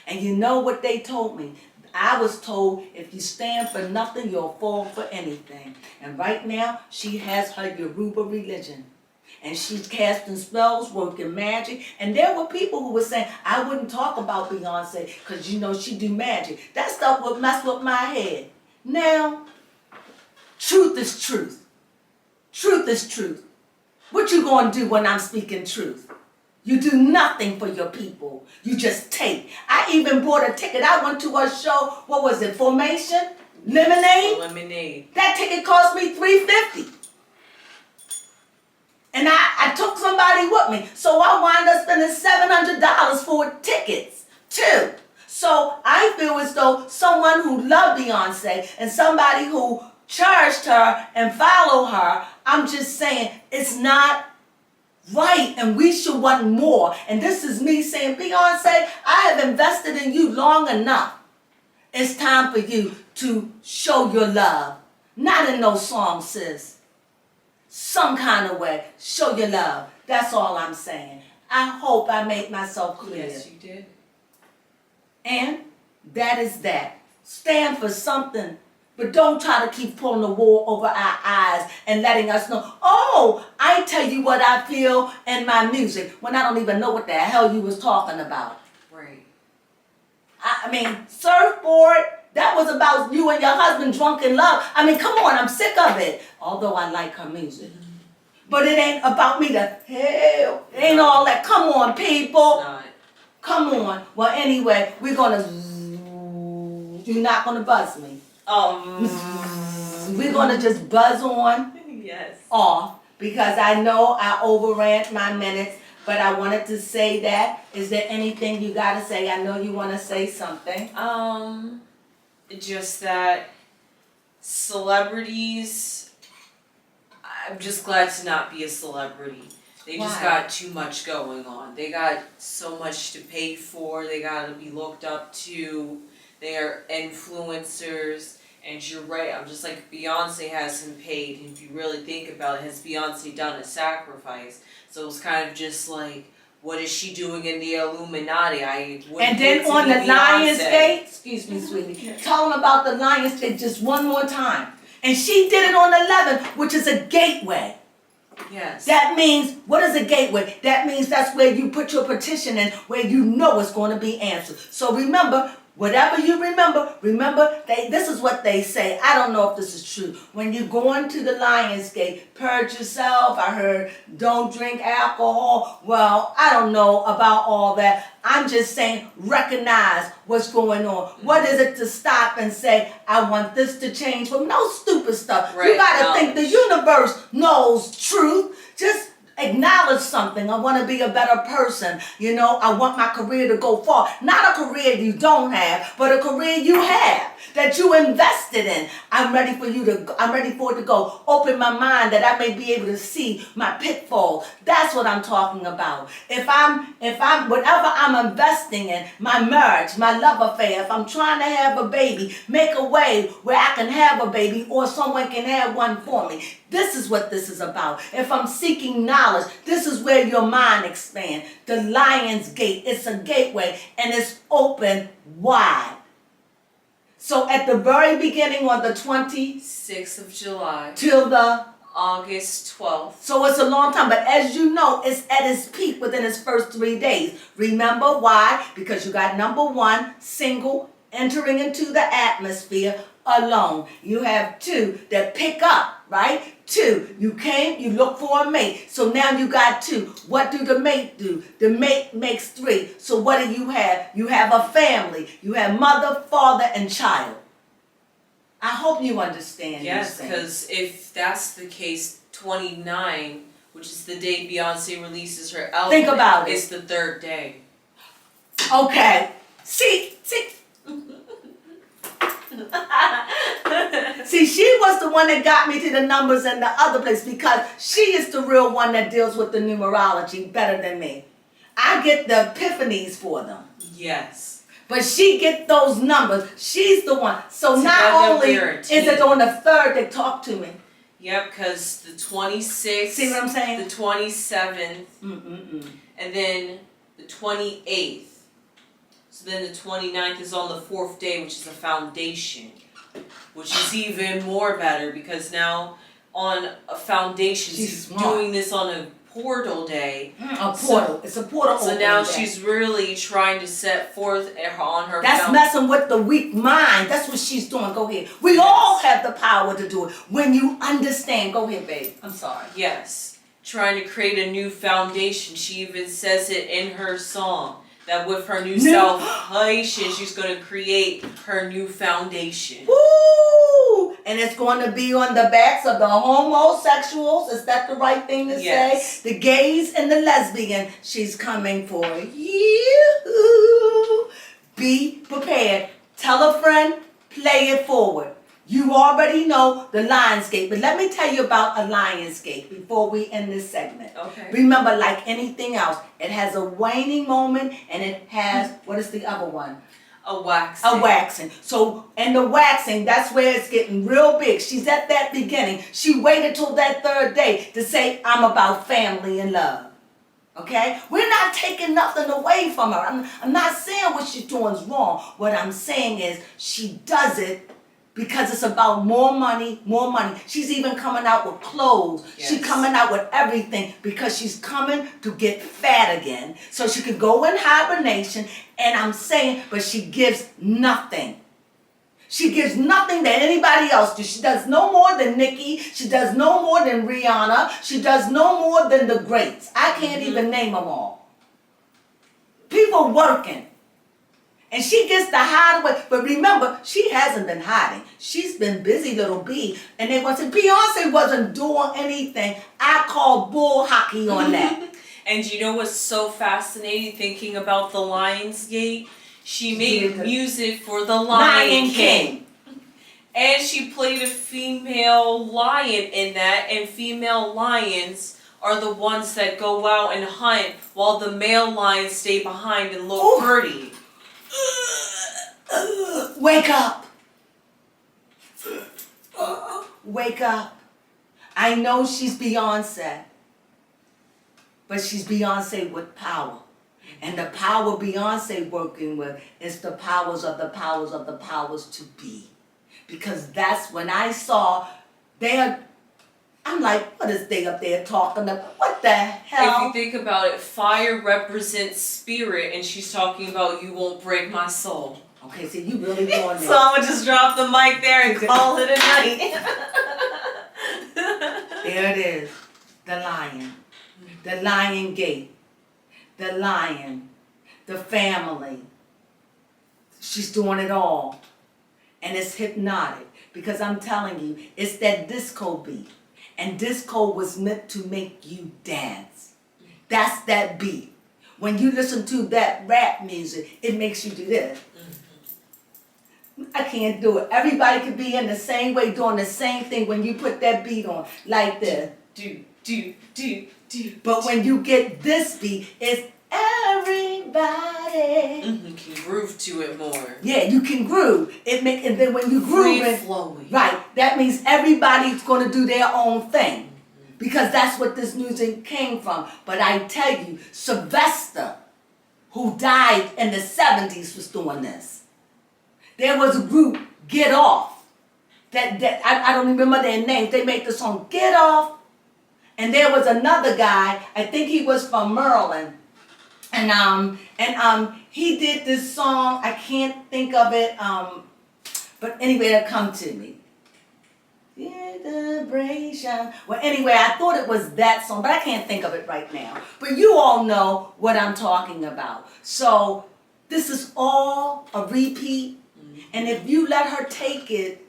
Speaker 1: And you know what they told me? I was told if you stand for nothing, you'll fall for anything. And right now, she has her Yoruba religion. And she's casting spells, working magic. And there were people who were saying, I wouldn't talk about Beyonce because, you know, she do magic. That stuff would mess with my head. Now, truth is truth. Truth is truth. What you going to do when I'm speaking truth? You do nothing for your people. You just take. I even bought a ticket. I went to a show. What was it? Formation? Lemonade?
Speaker 2: Lemonade.
Speaker 1: That ticket cost me $350. And I took somebody with me. So I wound up spending $700 for tickets, too. So I feel as though someone who loved Beyonce and somebody who cherished her and followed her, I'm just saying it's not right, and we should want more. And this is me saying, Beyonce, I have invested in you long enough. It's time for you to show your love. Not in no song, sis. Some kind of way, show your love. That's all I'm saying. I hope I made myself clear.
Speaker 2: Yes, you did.
Speaker 1: And that is that. Stand for something. But don't try to keep pulling the wool over our eyes and letting us know, oh, I tell you what I feel in my music when I don't even know what the hell you was talking about.
Speaker 2: Right.
Speaker 1: I mean, Surfboard, that was about you and your husband drunk in love. I mean, come on, I'm sick of it. Although I like her music. But it ain't about me to hell. It ain't all that. Come on, people.
Speaker 2: It's not.
Speaker 1: Come on. Well, anyway, we're going to... You're not going to buzz me. We're going to just buzz on
Speaker 2: Yes.
Speaker 1: off because I know I overran my minutes, but I wanted to say that. Is there anything you got to say? I know you want to say something.
Speaker 2: Just that celebrities, I'm just glad to not be a celebrity. They just
Speaker 1: Why?
Speaker 2: got too much going on. They got so much to pay for. They got to be looked up to. They are influencers. And you're right, I'm just like, Beyonce hasn't paid. And if you really think about it, has Beyonce done a sacrifice? So it's kind of just like, what is she doing in the Illuminati?
Speaker 1: And then on the Lionsgate, excuse me, sweetie, tell them about the Lionsgate just one more time. And she did it on the 11th, which is a gateway.
Speaker 2: Yes.
Speaker 1: That means, what is a gateway? That means that's where you put your petition in, where you know it's going to be answered. So remember, whatever you remember, this is what they say. I don't know if this is true. When you go into the Lionsgate, purge yourself. I heard don't drink alcohol. Well, I don't know about all that. I'm just saying recognize what's going on. What is it to stop and say, I want this to change? Well, no stupid stuff.
Speaker 2: Right,
Speaker 1: You got to think the universe knows truth. Just acknowledge something. I want to be a better person. You know, I want my career to go far. Not a career you don't have, but a career you have that you invested in. I'm ready for it to go. Open my mind that I may be able to see my pitfall. That's what I'm talking about. If I'm whatever I'm investing in, my marriage, my love affair, if I'm trying to have a baby, make a way where I can have a baby or someone can have one for me. This is what this is about. If I'm seeking knowledge, this is where your mind expands. The Lion's Gate, it's a gateway and it's open wide. So at the very beginning on the
Speaker 2: 6th of July
Speaker 1: till the
Speaker 2: August 12th.
Speaker 1: So it's a long time, but as you know, it's at its peak within its first 3 days. Remember why? Because you got number 1, single, entering into the atmosphere alone. You have 2 that pick up, right? 2, you came, you look for a mate. So now you got 2. What do the mate do? The mate makes 3. So what do you have? You have a family. You have mother, father, and child. I hope you understand.
Speaker 2: Yes, because if that's the case, 29, which is the day Beyonce releases her album,
Speaker 1: think about it.
Speaker 2: It's the 3rd day.
Speaker 1: Okay. See. See, she was the one that got me to the numbers and the other place because she is the real one that deals with the numerology better than me. I get the epiphanies for them.
Speaker 2: Yes.
Speaker 1: But she get those numbers. She's the one. So
Speaker 2: Together
Speaker 1: not only is
Speaker 2: team.
Speaker 1: it on the 3rd they talk to me.
Speaker 2: Yep, because the 26th.
Speaker 1: See what I'm saying?
Speaker 2: The 27th. And then the 28th. So then the 29th is on the 4th day, which is a foundation. Which is even more better because now on a foundation, she's doing this on a portal day.
Speaker 1: A portal. It's a portal.
Speaker 2: So now she's really trying to set forth on her.
Speaker 1: That's messing with the weak mind. That's what she's doing. Go ahead. We all have the power to do it when you understand. Go ahead, babe. I'm sorry.
Speaker 2: Yes. Trying to create a new foundation. She even says it in her song. That with her new salvation, she's going to create her new foundation.
Speaker 1: Woo! And it's going to be on the backs of the homosexuals. Is that the right thing to say? The gays and the lesbian. She's coming for you. Be prepared. Tell a friend. Play it forward. You already know the Lionsgate, but let me tell you about a Lionsgate before we end this segment.
Speaker 2: Okay.
Speaker 1: Remember, like anything else, it has a waning moment and it has, what is the other one?
Speaker 2: A waxing.
Speaker 1: A waxing. So, and the waxing, that's where it's getting real big. She's at that beginning. She waited till that 3rd day to say, I'm about family and love. Okay? We're not taking nothing away from her. I'm not saying what she's doing is wrong. What I'm saying is she does it because it's about more money, more money. She's even coming out with clothes.
Speaker 2: Yes.
Speaker 1: She's coming out with everything because she's coming to get fat again. So she could go in hibernation. And I'm saying, but she gives nothing. She gives nothing that anybody else does. She does no more than Nicki. She does no more than Rihanna. She does no more than the greats. I can't even name them all. People working. And she gets to hide away. But remember, she hasn't been hiding. She's been busy, little B. And they want to say, Beyonce wasn't doing anything. I call bull hockey on that.
Speaker 2: And you know what's so fascinating thinking about the Lionsgate? She made music for the Lion King. And she played a female lion in that. And female lions are the ones that go out and hunt while the male lions stay behind and look pretty.
Speaker 1: Wake up. Wake up. I know she's Beyonce, but she's Beyonce with power. And the power Beyonce working with is the powers of the powers of the powers to be. Because that's when I saw I'm like, what is they up there talking about? What the hell?
Speaker 2: If you think about it, fire represents spirit, and she's talking about you won't break my soul.
Speaker 1: Okay, so you really doing this.
Speaker 2: So I'm gonna just drop the mic there and call it a night.
Speaker 1: There it is. The lion. The lion gate. The lion. The family. She's doing it all. And it's hypnotic. Because I'm telling you, it's that disco beat. And disco was meant to make you dance. That's that beat. When you listen to that rap music, it makes you do this. I can't do it. Everybody could be in the same way doing the same thing when you put that beat on, like this.
Speaker 2: Do.
Speaker 1: But when you get this beat, it's everybody.
Speaker 2: You can groove to it more.
Speaker 1: Yeah, you can groove. And then when you groove it,
Speaker 2: flowing.
Speaker 1: right, that means everybody's going to do their own thing. Because that's what this music came from. But I tell you, Sylvester, who died in the 70s, was doing this. There was a group, Get Off, that I don't remember their names. They made the song Get Off. And there was another guy, I think he was from Maryland. And he did this song, I can't think of it, but anyway, it'll come to me. Celebration. Well, anyway, I thought it was that song, but I can't think of it right now. But you all know what I'm talking about. So this is all a repeat. And if you let her take it,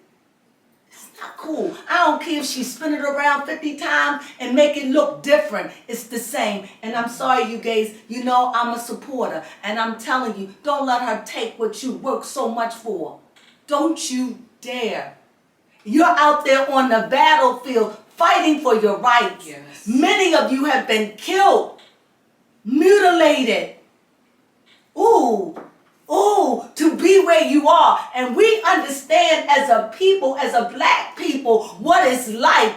Speaker 1: it's not cool. I don't care if she spin it around 50 times and make it look different. It's the same. And I'm sorry, you guys, you know I'm a supporter. And I'm telling you, don't let her take what you work so much for. Don't you dare. You're out there on the battlefield fighting for your rights.
Speaker 2: Yes.
Speaker 1: Many of you have been killed, mutilated. To be where you are. And we understand as a people, as a black people, what it's like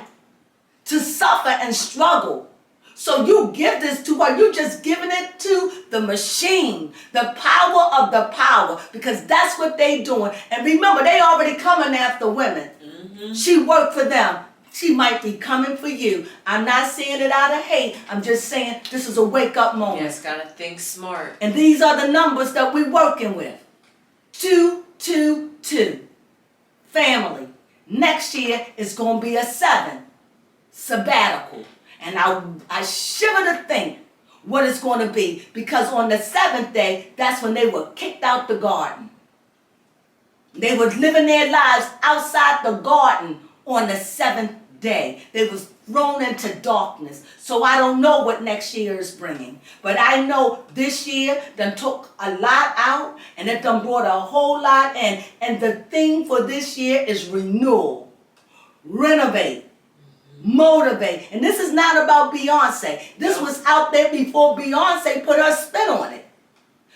Speaker 1: to suffer and struggle. So you give this to her. You're just giving it to the machine, the power of the power, because that's what they doing. And remember, they already coming after women. She worked for them. She might be coming for you. I'm not saying it out of hate. I'm just saying this is a wake-up moment.
Speaker 2: Yes, gotta think smart.
Speaker 1: And these are the numbers that we're working with. 222. Family. Next year is going to be a 7. Sabbatical. And I shiver to think what it's going to be. Because on the 7th day, that's when they were kicked out the garden. They were living their lives outside the garden on the 7th day. They was thrown into darkness. So I don't know what next year is bringing. But I know this year done took a lot out and it done brought a whole lot in. And the theme for this year is renewal, renovate, motivate. And this is not about Beyonce. This was out there before Beyonce put her spin on it.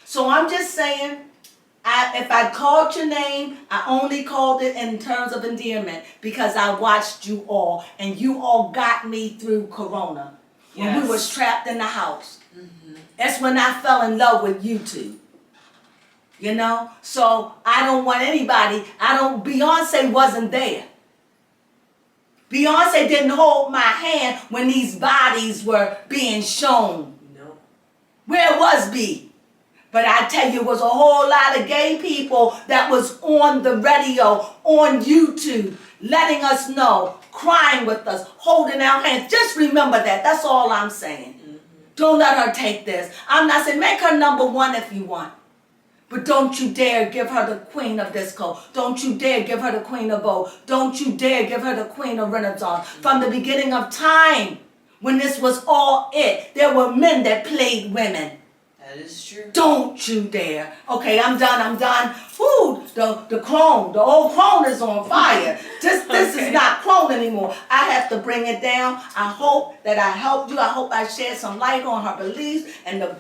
Speaker 1: So I'm just saying, if I called your name, I only called it in terms of endearment because I watched you all and you all got me through Corona when we was trapped in the house. That's when I fell in love with you two. You know? So I don't want anybody, Beyonce wasn't there. Beyonce didn't hold my hand when these bodies were being shown.
Speaker 2: No.
Speaker 1: Where was B? But I tell you, it was a whole lot of gay people that was on the radio, on YouTube, letting us know, crying with us, holding our hands. Just remember that. That's all I'm saying. Don't let her take this. I'm not saying make her number 1 if you want. But don't you dare give her the queen of disco. Don't you dare give her the queen of vogue. Don't you dare give her the queen of renaissance. From the beginning of time, when this was all it, there were men that played women.
Speaker 2: That is true.
Speaker 1: Don't you dare. Okay, I'm done. Whew, the Crone, the old Crone is on fire. This is not Crone anymore. I have to bring it down. I hope that I helped you. I hope I shed some light on her beliefs and the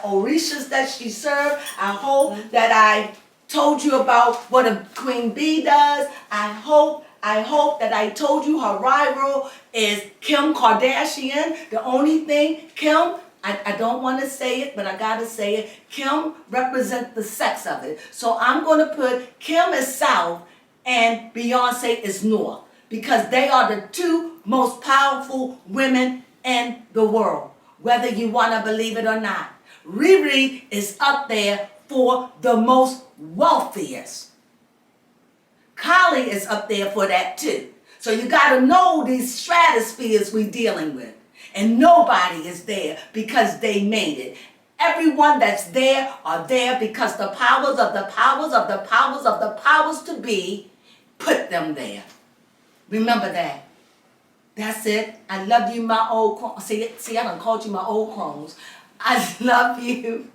Speaker 1: orishas that she served. I hope that I told you about what a queen bee does. I hope that I told you her rival is Kim Kardashian. The only thing, Kim, I don't want to say it, but I got to say it. Kim represents the sex of it. So I'm going to put Kim as South and Beyonce is North. Because they are the 2 most powerful women in the world. Whether you want to believe it or not. Riri is up there for the most wealthiest. Kylie is up there for that too. So you got to know these stratospheres we're dealing with. And nobody is there because they made it. Everyone that's there are there because the powers of the powers of the powers of the powers to be put them there. Remember that. That's it. I love you, my old crones. See, I done called you my old crones. I love you.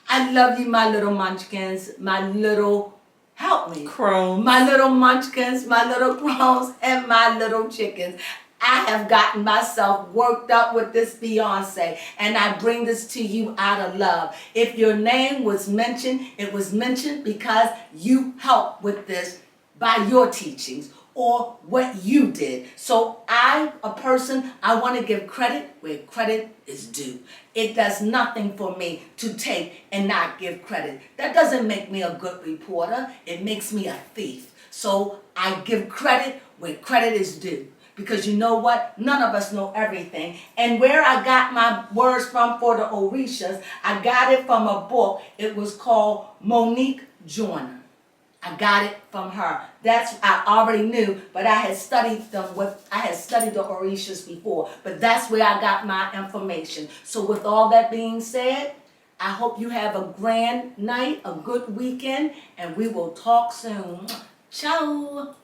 Speaker 1: I love you, my little munchkins, my little, help me.
Speaker 2: Crone.
Speaker 1: My little munchkins, my little crones, and my little chickens. I have gotten myself worked up with this Beyonce, and I bring this to you out of love. If your name was mentioned, it was mentioned because you helped with this by your teachings or what you did. So I want to give credit where credit is due. It does nothing for me to take and not give credit. That doesn't make me a good reporter. It makes me a thief. So I give credit where credit is due. Because you know what? None of us know everything. And where I got my words from for the Orishas, I got it from a book. It was called Monique Joyner. I got it from her. I already knew, but I had studied the Orishas before. But that's where I got my information. So with all that being said, I hope you have a grand night, a good weekend, and we will talk soon. Ciao.